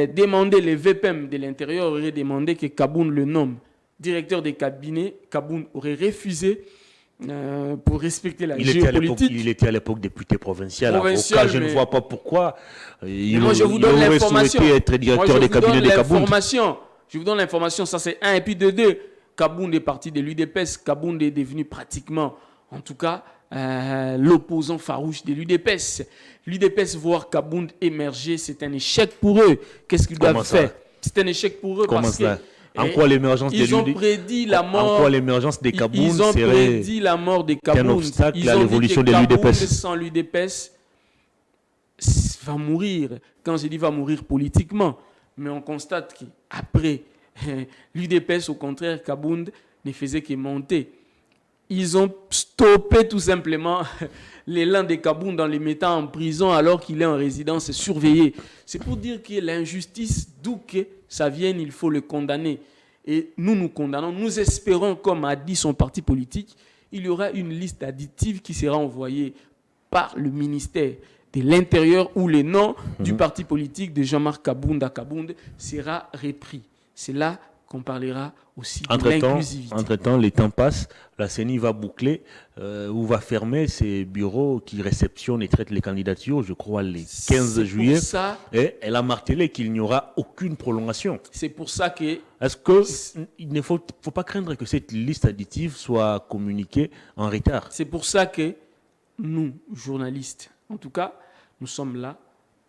demandé, les VPM de l'Intérieur auraient demandé que Kabound le nomme directeur des cabinets. Kabound aurait refusé... pour respecter la géopolitique. Il était à l'époque député provincial. Avocat, je ne vois pas pourquoi il aurait souhaité être directeur des cabinets de Kabound. Je vous donne l'information, ça c'est un. Et puis de deux, Kabound est parti de l'UDPS. Kabound est devenu pratiquement, en tout cas, l'opposant farouche de l'UDPS. L'UDPS voir Kabound émerger, c'est un échec pour eux. Qu'est-ce qu'ils doivent faire? C'est un échec pour eux parce que... En quoi l'émergence ils ont prédit la mort. En quoi l'émergence des Kabound ils ont prédit la mort des Kabound. Un obstacle à l'évolution de l'UDPS. Sans l'UDPS va mourir. Quand je dis va mourir politiquement, mais on constate qu'après l'UDPS, au contraire, Kabound ne faisait que monter. Ils ont stoppé tout simplement l'élan de Kabound en les mettant en prison alors qu'il est en résidence surveillée. C'est pour dire que l'injustice, d'où que ça vienne, il faut le condamner. Et nous condamnons. Nous espérons, comme a dit son parti politique, il y aura une liste additive qui sera envoyée par le ministère de l'Intérieur où le nom du parti politique de Jean-Marc Kabound sera repris. C'est là qu'on parlera aussi de l'inclusivité. Entre-temps, les temps passent, la CENI va boucler ou va fermer ses bureaux qui réceptionnent et traitent les candidatures, je crois, les 15 juillet. Et elle a martelé qu'il n'y aura aucune prolongation. C'est pour ça que... Est-ce qu'il ne faut pas craindre que cette liste additive soit communiquée en retard? C'est pour ça que nous, journalistes, en tout cas, nous sommes là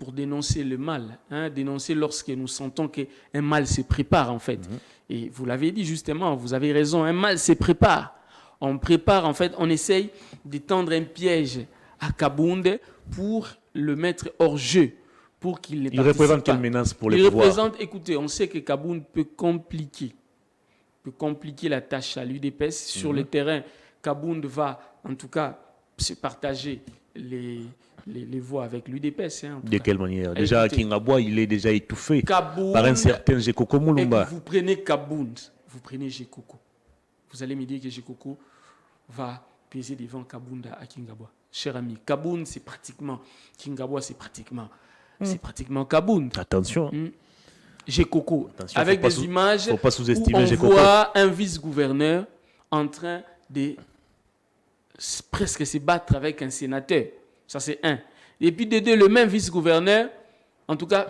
pour dénoncer le mal, dénoncer lorsque nous sentons qu'un mal se prépare en fait. Et vous l'avez dit justement, vous avez raison, un mal se prépare. On prépare en fait, on essaye de tendre un piège à Kabound pour le mettre hors jeu, pour qu'il ne participe pas. Il représente quelle menace pour les pouvoirs? Écoutez, on sait que Kabound peut compliquer la tâche à l'UDPS. Sur le terrain, Kabound va en tout cas se partager les voix avec l'UDPS. De quelle manière? Déjà, Kingabwa, il est déjà étouffé par un certain Gekoko Moulumba. Vous prenez Kabound, vous prenez Gekoko. Vous allez me dire que Gekoko va peser devant Kabound à Kingabwa. Cher ami, Kabound, c'est pratiquement... Kingabwa, c'est pratiquement Kabound. Attention. Gekoko, avec des images faut pas sous-estimer où on Gekoko. voit un vice-gouverneur en train de presque se battre avec un sénateur. Ça, c'est un. Et puis, de deux, le même vice-gouverneur, en tout cas,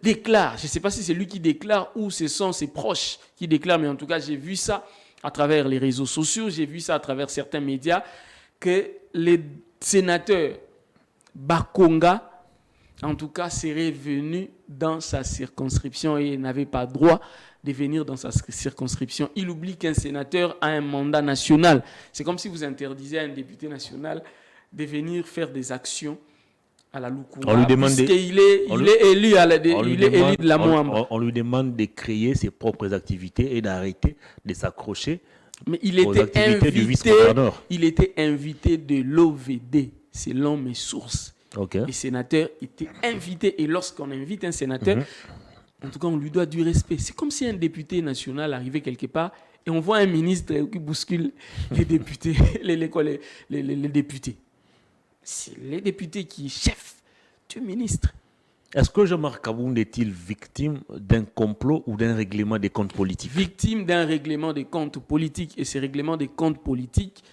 déclare. Je ne sais pas si c'est lui qui déclare ou ce sont ses proches qui déclarent, mais en tout cas, j'ai vu ça à travers les réseaux sociaux, j'ai vu ça à travers certains médias, que les sénateurs Bakonga, en tout cas, serait venu dans sa circonscription et n'avait pas droit de venir dans sa circonscription. Il oublie qu'un sénateur a un mandat national. C'est comme si vous interdisiez à un député national de venir faire des actions à la Lukuma. On lui demande puisqu'il est élu de la Moamba. On lui demande de créer ses propres activités et d'arrêter de s'accrocher aux activités du vice-gouverneur. Il était invité de l'OVD, selon mes sources. Okay. Les sénateurs étaient invités. Et lorsqu'on invite un sénateur, en tout cas, on lui doit du respect. C'est comme si un député national arrivait quelque part et on voit un ministre qui bouscule les députés. les députés. C'est les députés qui sont chefs du ministre. Est-ce que Jean-Marc Kabound est-il victime d'un complot ou d'un règlement des comptes politiques? Victime d'un règlement des comptes politiques. Et ces règlements des comptes politiques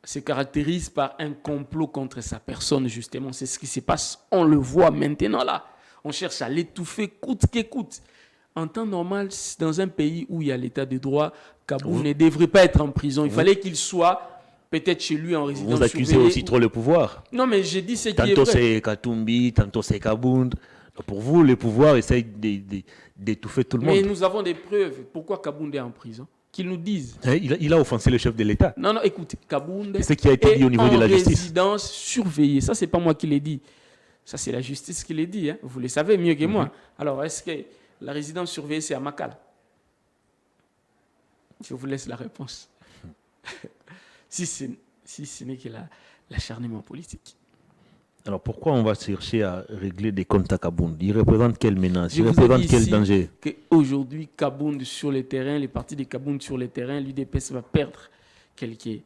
se caractérise par un complot contre sa personne, justement. C'est ce qui se passe. On le voit maintenant là. On cherche à l'étouffer coûte que coûte. En temps normal, dans un pays où il y a l'état de droit, Kabound ne devrait pas être en prison. Il fallait qu'il soit peut-être chez lui en résidence surveillée. Vous accusez aussi trop le pouvoir. Non, mais j'ai dit ce qui est vrai. Tantôt c'est Katumbi, tantôt c'est Kabound. Pour vous, le pouvoir essaye d'étouffer tout le monde. Mais nous avons des preuves. Pourquoi Kabound est en prison? Qu'ils nous disent. Il a offensé le chef de l'État. Non, écoutez, Kabound c'est ce qui a été dit au niveau de la justice. Résidence surveillée. Ça, c'est pas moi qui l'ai dit. Ça, c'est la justice qui l'a dit. Hein. Vous le savez mieux que moi. Alors, est-ce que la résidence surveillée, c'est à Makala? Je vous laisse la réponse. si ce n'est que l'acharnement politique. Alors, pourquoi on va chercher à régler des comptes à Kabound? Il représente quelle menace? Il représente quel danger? Aujourd'hui, Kabound sur le terrain, les partis de Kabound sur le terrain, l'UDPS va perdre quelques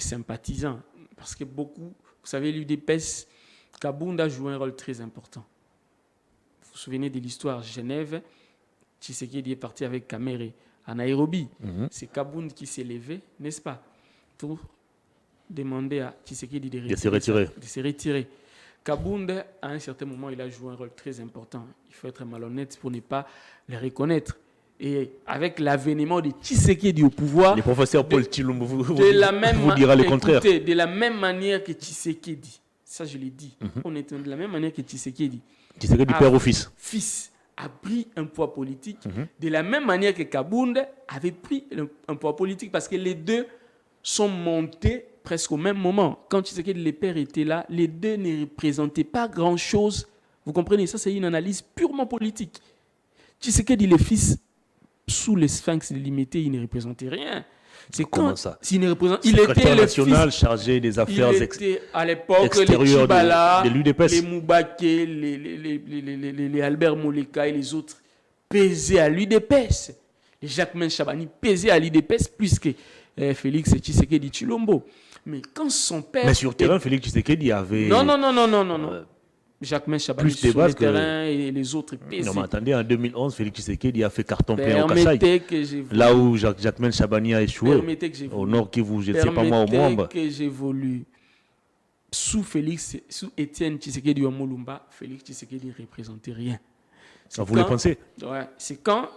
sympathisants. Parce que beaucoup, vous savez, l'UDPS, Kabound a joué un rôle très important. Vous vous souvenez de l'histoire Genève, Tshisekedi est parti avec Kamere à Nairobi. C'est Kabound qui s'est levé, n'est-ce pas, pour demander à Tshisekedi de se retirer. Kabound, à un certain moment, il a joué un rôle très important. Il faut être malhonnête pour ne pas le reconnaître. Et avec l'avènement de Tshisekedi au pouvoir... Le professeur Paul Tshilombo vous dira le contraire. De la même manière que Tshisekedi, ça je l'ai dit, honnêtement, de la même manière que Tshisekedi père au fils. Fils a pris un poids politique, de la même manière que Kabound avait pris un poids politique, parce que les deux sont montés presque au même moment. Quand Tshisekedi, les pères étaient là, les deux ne représentaient pas grand-chose. Vous comprenez? Ça, c'est une analyse purement politique. Tshisekedi, les fils, sous les sphinx limités, il ne représentait rien. C'est comment ça? Il était national chargé des affaires à l'époque, les Tchibala, les Moubaké, les Albert Moleka et les autres pesaient à l'UDPS. Les Jacquemain Chabani pesaient à l'UDPS plus que Félix Tshisekedi Tshilombo. Mais quand son père... Mais sur terrain, Félix Tshisekedi avait... Non. Jacquemain Chabani sur le terrain et les autres pesaient. Non, mais attendez, en 2011, Félix Tshisekedi a fait carton plein au Kasaï. Là où Jacquemain Chabani a échoué. Au nord Kivu, je ne sais pas moi, au Mwamba. Que j'évolue. Sous Étienne Tshisekedi au Moulumba, Félix Tshisekedi ne représentait rien. Vous le pensez? Ouais, c'est quand...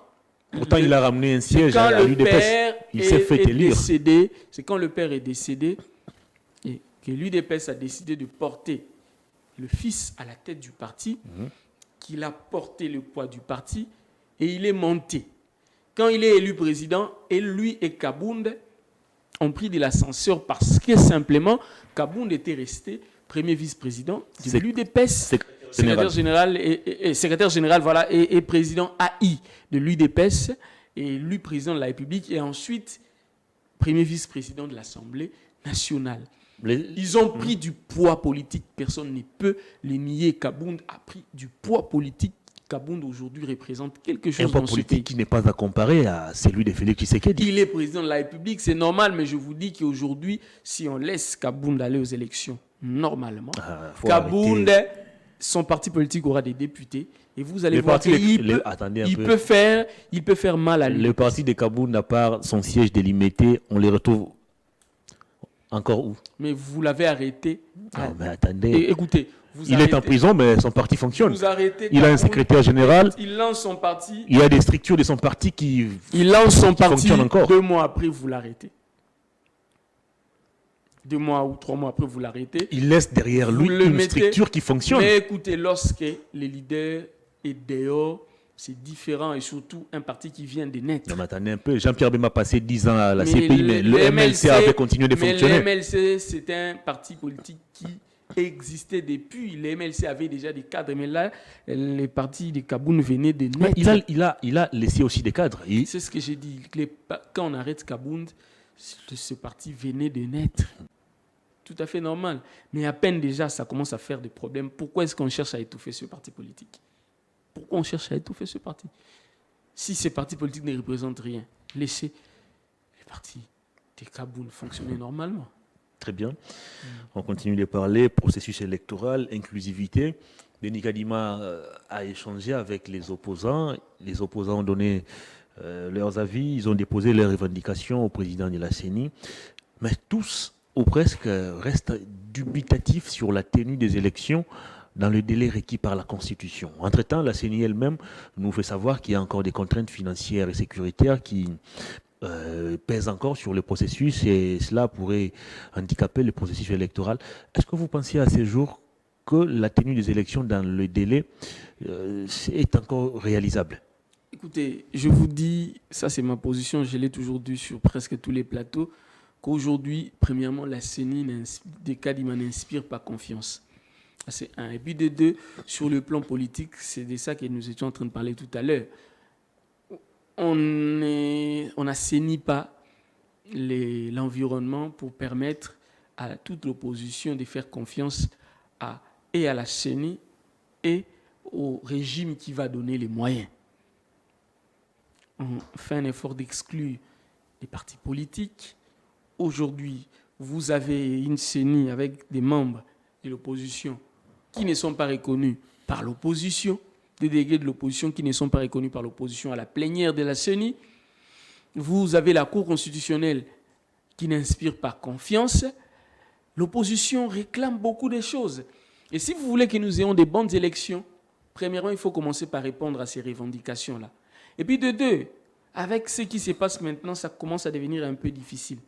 Pourtant, il a ramené un siège à l'UDPS. Il s'est fait élire. C'est quand le père est décédé, et que l'UDPS a décidé de porter le fils à la tête du parti, qu'il a porté le poids du parti et il est monté. Quand il est élu président, et lui et Kabound ont pris de l'ascenseur parce que simplement Kabound était resté premier vice-président de l'UDPS, secrétaire général voilà, et président AI de l'UDPS, et lui président de la République, et ensuite premier vice-président de l'Assemblée nationale. Ils ont pris du poids politique, personne ne peut le nier. Kabound a pris du poids politique. Kabound aujourd'hui représente quelque chose dans ce pays. Un poids politique qui n'est pas à comparer à celui de Félix Tshisekedi. Il est président de la République, c'est normal, mais je vous dis qu'aujourd'hui, si on laisse Kabound aller aux élections, normalement, Kabound, son parti politique aura des députés, et vous allez voir qu'il peut faire mal à lui. Le parti de Kabound, à part son siège délimité, on les retrouve encore où? Mais vous l'avez arrêté. Non, mais attendez. Écoutez, il est en prison, mais son parti fonctionne. Vous arrêtez il a un secrétaire général. Il lance son parti. Il y a des structures de son parti qui Il lance son parti fonctionnent encore. 2 mois après, vous l'arrêtez. 2 mois ou 3 mois après, vous l'arrêtez. Il laisse derrière lui une structure qui fonctionne. Mais écoutez, lorsque le leader est dehors, c'est différent, et surtout un parti qui vient de naître. Non, mais attendez un peu. Jean-Pierre Bemba a passé 10 ans à la CPI, mais le MLC avait continué de fonctionner. Le MLC, c'est un parti politique qui existait depuis. Le MLC avait déjà des cadres, mais là, les partis de Kabound venaient de naître. Il a laissé aussi des cadres. C'est ce que j'ai dit. Quand on arrête Kabound, ce parti venait de naître. Tout à fait normal. Mais à peine déjà, ça commence à faire des problèmes. Pourquoi est-ce qu'on cherche à étouffer ce parti politique? Pourquoi on cherche à étouffer ce parti? Si ces partis politiques ne représentent rien, laissez les partis de Kabound fonctionner normalement. Très bien. On continue de parler. Processus électoral, inclusivité. Denis Kadima a échangé avec les opposants. Les opposants ont donné leurs avis. Ils ont déposé leurs revendications au président de la CENI. Mais tous, ou presque, restent dubitatifs sur la tenue des élections dans le délai requis par la Constitution. Entre-temps, la CENI elle-même nous fait savoir qu'il y a encore des contraintes financières et sécuritaires qui pèsent encore sur le processus, et cela pourrait handicaper le processus électoral. Est-ce que vous pensez à ces jours que la tenue des élections dans le délai est encore réalisable? Écoutez, je vous dis, ça c'est ma position, je l'ai toujours dit sur presque tous les plateaux, qu'aujourd'hui, premièrement, la CENI de Kadima n'inspire pas confiance. C'est un. Et puis de deux, sur le plan politique, c'est de ça que nous étions en train de parler tout à l'heure. On n'assainit pas l'environnement pour permettre à toute l'opposition de faire confiance et à la CENI et au régime qui va donner les moyens. On fait un effort d'exclure les partis politiques. Aujourd'hui, vous avez une CENI avec des membres de l'opposition qui ne sont pas reconnus par l'opposition, des délégués de l'opposition qui ne sont pas reconnus par l'opposition à la plénière de la CENI. Vous avez la Cour constitutionnelle qui n'inspire pas confiance. L'opposition réclame beaucoup de choses. Et si vous voulez que nous ayons des bonnes élections, premièrement, il faut commencer par répondre à ces revendications-là. Et puis de deux, avec ce qui se passe maintenant, ça commence à devenir un peu difficile.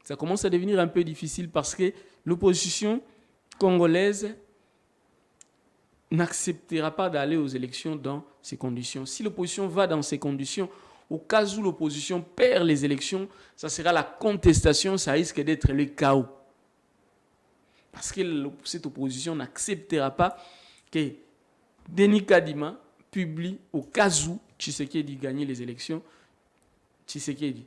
Ça commence à devenir un peu difficile parce que l'opposition congolaise n'acceptera pas d'aller aux élections dans ces conditions. Si l'opposition va dans ces conditions, au cas où l'opposition perd les élections, ça sera la contestation, ça risque d'être le chaos. Parce que cette opposition n'acceptera pas que Denis Kadima publie, au cas où Tshisekedi gagne les élections, Tshisekedi.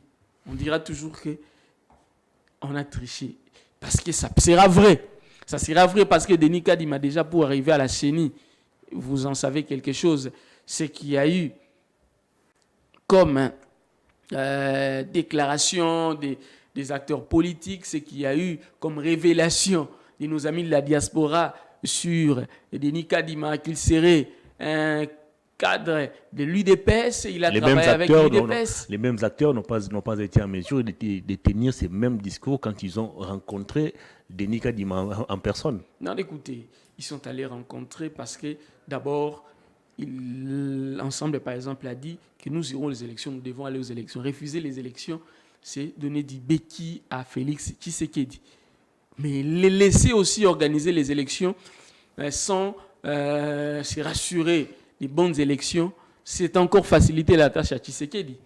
On dira toujours qu'on a triché. Parce que ça sera vrai. Ça sera vrai parce que Denis Kadima, déjà pour arriver à la CENI, vous en savez quelque chose, c'est qu'il y a eu comme déclaration des acteurs politiques, c'est qu'il y a eu comme révélation de nos amis de la diaspora sur Denis Kadima qu'il serait un cadre de l'UDPS, il a travaillé avec l'UDPS. Les mêmes acteurs n'ont pas été en mesure de tenir ces mêmes discours quand ils ont rencontré Denis Kadima en personne. Non, écoutez, ils sont allés rencontrer parce que d'abord, l'ensemble, par exemple, a dit que nous irons aux élections, nous devons aller aux élections. Refuser les élections, c'est donner du béquille à Félix Tshisekedi. Mais les laisser aussi organiser les élections sans se rassurer des bonnes élections, c'est encore faciliter la tâche à Tshisekedi.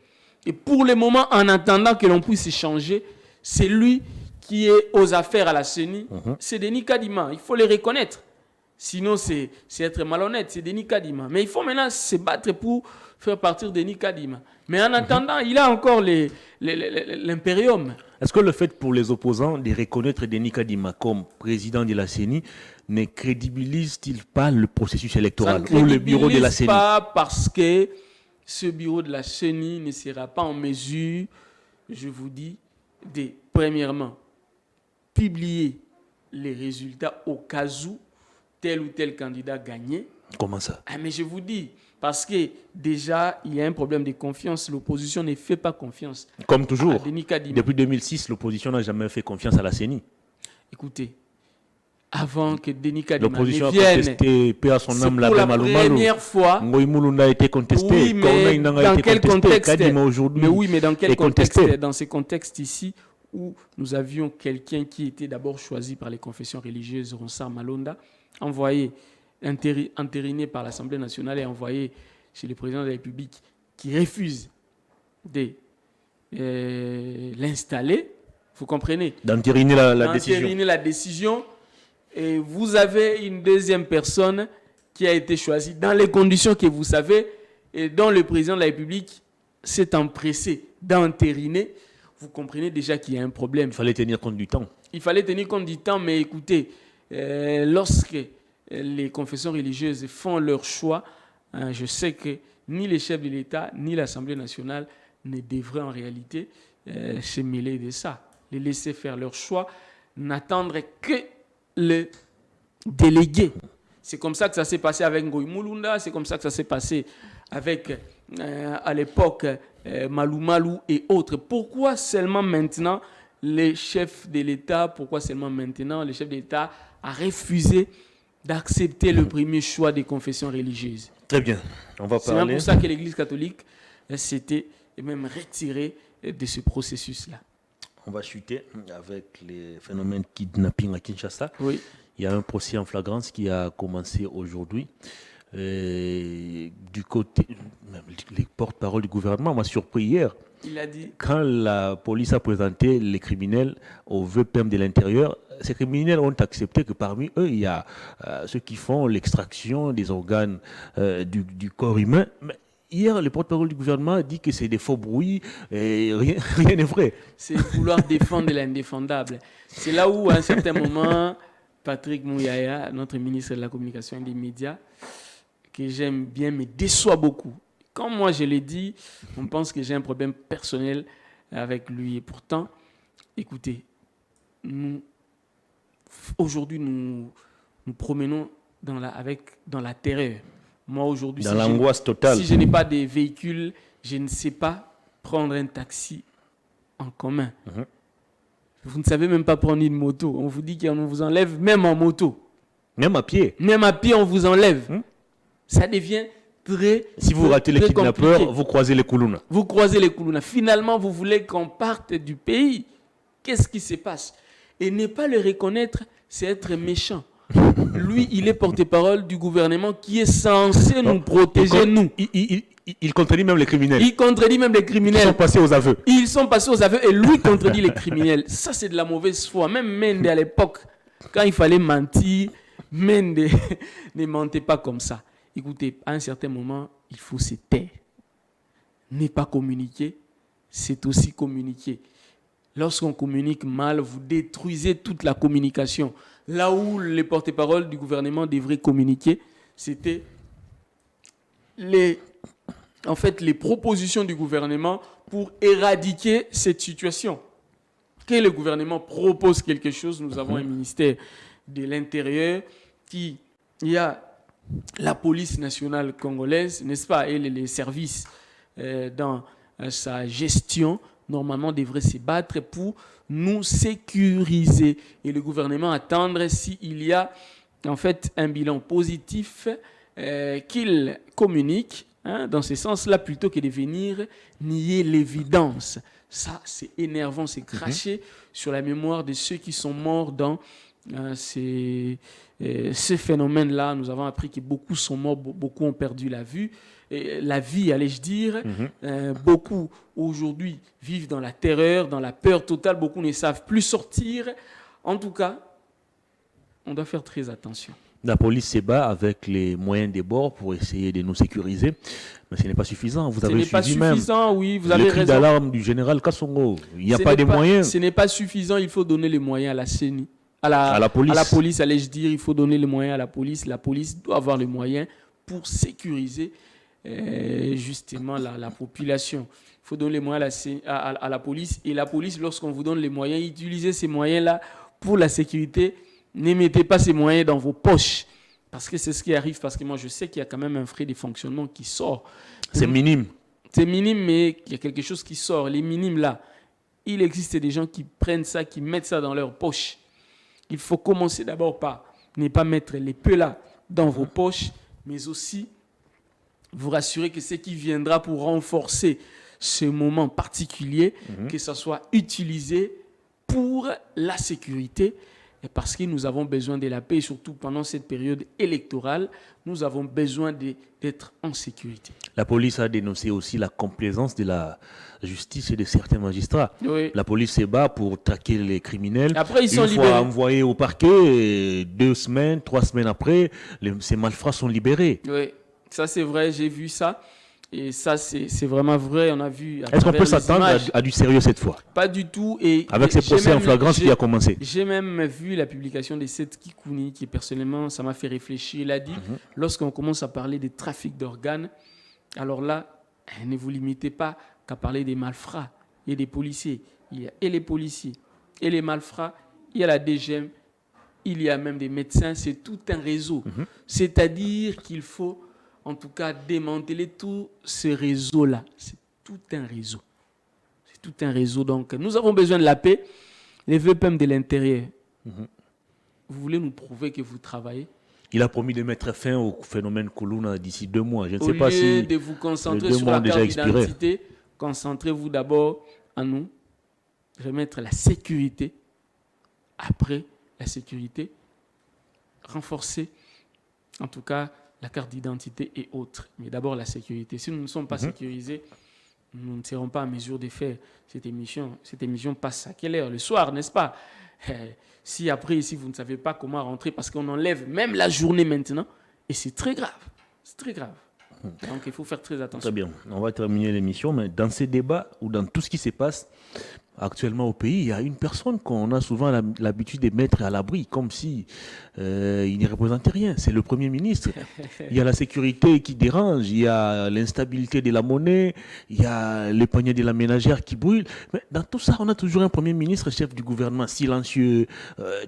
Et pour le moment, en attendant que l'on puisse échanger, c'est lui qui est aux affaires à la CENI, c'est Denis Kadima. Il faut le reconnaître. Sinon, c'est être malhonnête. C'est Denis Kadima. Mais il faut maintenant se battre pour faire partir Denis Kadima. Mais en attendant, il a encore l'impérium. Est-ce que le fait pour les opposants de reconnaître Denis Kadima comme président de la CENI ne crédibilise-t-il pas le processus électoral ou le bureau de la CENI? Pas parce que ce bureau de la CENI ne sera pas en mesure, je vous dis, de, premièrement, publier les résultats au cas où tel ou tel candidat gagnait. Comment ça? Mais je vous dis, parce que déjà, il y a un problème de confiance. L'opposition ne fait pas confiance. Comme toujours, à Denis Kadima. Depuis 2006, l'opposition n'a jamais fait confiance à la CENI. Écoutez, avant que Denis Kadima l'opposition ne vienne, a contesté, paix à son âme, c'est pour la première fois. Ngoïmoulou a été contesté. Oui, mais dans quel contexte? Kadima aujourd'hui. Mais oui, mais dans quel contexte? Contesté. Dans ces contextes ici où nous avions quelqu'un qui était d'abord choisi par les confessions religieuses, Ronsard Malonda, envoyé, entériné par l'Assemblée nationale et envoyé chez le président de la République, qui refuse de l'installer. Vous comprenez? D'entériner la décision. D'entériner la décision. Et vous avez une deuxième personne qui a été choisie dans les conditions que vous savez et dont le président de la République s'est empressé d'entériner. Vous comprenez déjà qu'il y a un problème. Il fallait tenir compte du temps. Il fallait tenir compte du temps, mais écoutez, lorsque les confessions religieuses font leur choix, je sais que ni les chefs de l'État, ni l'Assemblée nationale ne devraient en réalité se mêler de ça. Les laisser faire leur choix, n'attendre que le délégué. C'est comme ça que ça s'est passé avec Ngoï Mulunda, c'est comme ça que ça s'est passé avec, à l'époque, Malou Malou et autres. Pourquoi seulement maintenant les chefs de l'État, pourquoi seulement maintenant les chefs de l'État a refusé d'accepter le premier choix des confessions religieuses? Très bien, on va parler. C'est pour ça que l'Église catholique s'était même retirée de ce processus-là. On va chuter avec les phénomènes de kidnapping à Kinshasa. Oui. Il y a un procès en flagrance qui a commencé aujourd'hui. Du côté, les porte-parole du gouvernement m'a surpris hier. Il a dit. Quand la police a présenté les criminels au VPM de l'intérieur, ces criminels ont accepté que parmi eux, il y a ceux qui font l'extraction des organes du corps humain. Mais hier, le porte-parole du gouvernement a dit que c'est des faux bruits et rien n'est vrai. C'est vouloir défendre l'indéfendable. C'est là où, à un certain moment, Patrick Mouyaya, notre ministre de la Communication et des Médias, que j'aime bien, me déçoit beaucoup. Quand moi je l'ai dit, on pense que j'ai un problème personnel avec lui. Et pourtant, écoutez, aujourd'hui, nous promenons dans la terreur. Moi, aujourd'hui, dans l'angoisse totale. Si je n'ai pas de véhicule, je ne sais pas prendre un taxi en commun. Vous ne savez même pas prendre une moto. On vous dit qu'on vous enlève même en moto. Même à pied. Même à pied, on vous enlève. Ça devient très Si vous ratez les kidnappeurs, compliqué. Vous croisez les Koulouna. Vous croisez les Koulouna. Finalement, vous voulez qu'on parte du pays. Qu'est-ce qui se passe? Et ne pas le reconnaître, c'est être méchant. Lui, il est porte-parole du gouvernement qui est censé nous protéger, nous. Il contredit même les criminels. Il contredit même les criminels. Ils sont passés aux aveux. Ils sont passés aux aveux et lui contredit les criminels. Ça, c'est de la mauvaise foi. Même Mende, à l'époque, quand il fallait mentir, Mende ne mentait pas comme ça. Écoutez, à un certain moment, il faut se taire. Ne pas communiquer, c'est aussi communiquer. Lorsqu'on communique mal, vous détruisez toute la communication. Là où les porte-paroles du gouvernement devraient communiquer, c'était les propositions du gouvernement pour éradiquer cette situation. Que le gouvernement propose quelque chose, nous avons un ministère de l'Intérieur il y a la police nationale congolaise, n'est-ce pas, et les services dans sa gestion, normalement devraient se battre pour nous sécuriser. Et le gouvernement attendre s'il y a en fait un bilan positif qu'il communique dans ce sens-là, plutôt que de venir nier l'évidence. Ça, c'est énervant, c'est cracher sur la mémoire de ceux qui sont morts dans ces phénomènes-là. Nous avons appris que beaucoup sont morts, beaucoup ont perdu la vie, allais-je dire. Beaucoup, aujourd'hui, vivent dans la terreur, dans la peur totale. Beaucoup ne savent plus sortir. En tout cas, on doit faire très attention. La police se bat avec les moyens des bords pour essayer de nous sécuriser, mais ce n'est pas suffisant. Vous avez suivi même oui, vous avez le cri raison. d'alarme du général Kassongo. Il n'y a pas de moyens. Ce n'est pas suffisant, il faut donner les moyens à la CENI. À la police, allais-je dire, il faut donner les moyens à la police. La police doit avoir les moyens pour sécuriser justement la population. Il faut donner les moyens à la police. Et la police, lorsqu'on vous donne les moyens, utilisez ces moyens-là pour la sécurité. Ne mettez pas ces moyens dans vos poches. Parce que c'est ce qui arrive. Parce que moi, je sais qu'il y a quand même un frais de fonctionnement qui sort. C'est minime. C'est minime, mais il y a quelque chose qui sort. Les minimes, là, il existe des gens qui prennent ça, qui mettent ça dans leur poche. Il faut commencer d'abord par ne pas mettre les peu là dans vos poches, mais aussi vous rassurer que ce qui viendra pour renforcer ce moment particulier, que ça soit utilisé pour la sécurité. Et parce que nous avons besoin de la paix, surtout pendant cette période électorale, nous avons besoin d'être en sécurité. La police a dénoncé aussi la complaisance de la justice et de certains magistrats. Oui. La police se bat pour traquer les criminels. Après, ils sont Une fois libérés. envoyés au parquet, 2 semaines, 3 semaines après, ces malfrats sont libérés. Oui, ça c'est vrai, j'ai vu ça. Et ça, c'est vraiment vrai. On a vu. Est-ce qu'on peut s'attendre à du sérieux cette fois? Pas du tout. Avec ces procès en flagrance qui a commencé. J'ai même vu la publication de Seth Kikouni, qui personnellement, ça m'a fait réfléchir. Il a dit, lorsqu'on commence à parler des trafics d'organes, alors là, ne vous limitez pas qu'à parler des malfrats et des policiers. Il y a et les policiers et les malfrats, il y a la DGM, il y a même des médecins. C'est tout un réseau. C'est-à-dire qu'il faut en tout cas démanteler tout ce réseau-là. C'est tout un réseau. C'est tout un réseau. Donc, nous avons besoin de la paix. Les VPM de l'intérieur, vous voulez nous prouver que vous travaillez? Il a promis de mettre fin au phénomène Koulouna d'ici 2 mois. Je ne Au sais pas si lieu de vous concentrer sur la carte d'identité, concentrez-vous d'abord à nous remettre la sécurité. Après la sécurité, renforcer en tout cas la carte d'identité et autres. Mais d'abord la sécurité. Si nous ne sommes pas sécurisés, nous ne serons pas en mesure de faire cette émission. Cette émission passe à quelle heure? Le soir, n'est-ce pas? Si après, si vous ne savez pas comment rentrer, parce qu'on enlève même la journée maintenant, et c'est très grave. C'est très grave. Donc il faut faire très attention. Très bien. On va terminer l'émission, mais dans ces débats ou dans tout ce qui se passe actuellement au pays, il y a une personne qu'on a souvent l'habitude de mettre à l'abri, comme si il ne représentait rien. C'est le Premier ministre. Il y a la sécurité qui dérange, il y a l'instabilité de la monnaie, il y a le panier de la ménagère qui brûle. Mais dans tout ça, on a toujours un Premier ministre, chef du gouvernement, silencieux,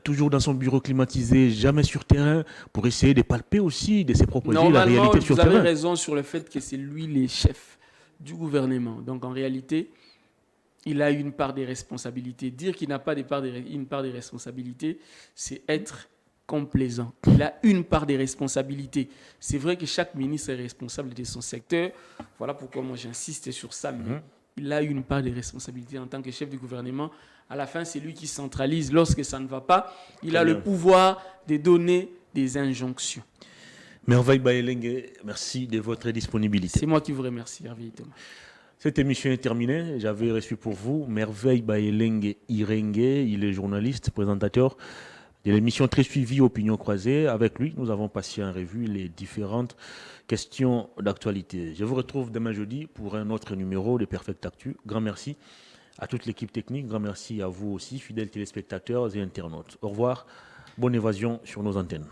toujours dans son bureau climatisé, jamais sur terrain, pour essayer de palper aussi de ses propres yeux la réalité sur terrain. Vous avez raison sur le fait que c'est lui le chef du gouvernement. Donc en réalité, il a une part des responsabilités. Dire qu'il n'a pas une part des responsabilités, c'est être complaisant. Il a une part des responsabilités. C'est vrai que chaque ministre est responsable de son secteur. Voilà pourquoi moi j'insiste sur ça. Mais il a une part des responsabilités en tant que chef du gouvernement. À la fin, c'est lui qui centralise. Lorsque ça ne va pas, il a le pouvoir de donner des injonctions. Merveille Bayelengue, merci de votre disponibilité. C'est moi qui vous remercie, Hervé Thomas. Cette émission est terminée. J'avais reçu pour vous Merveille Bayelengue Irenge. Il est journaliste, présentateur de l'émission très suivie Opinion croisée. Avec lui, nous avons passé en revue les différentes questions d'actualité. Je vous retrouve demain jeudi pour un autre numéro de Perfect Actu. Grand merci à toute l'équipe technique. Grand merci à vous aussi, fidèles téléspectateurs et internautes. Au revoir. Bonne évasion sur nos antennes.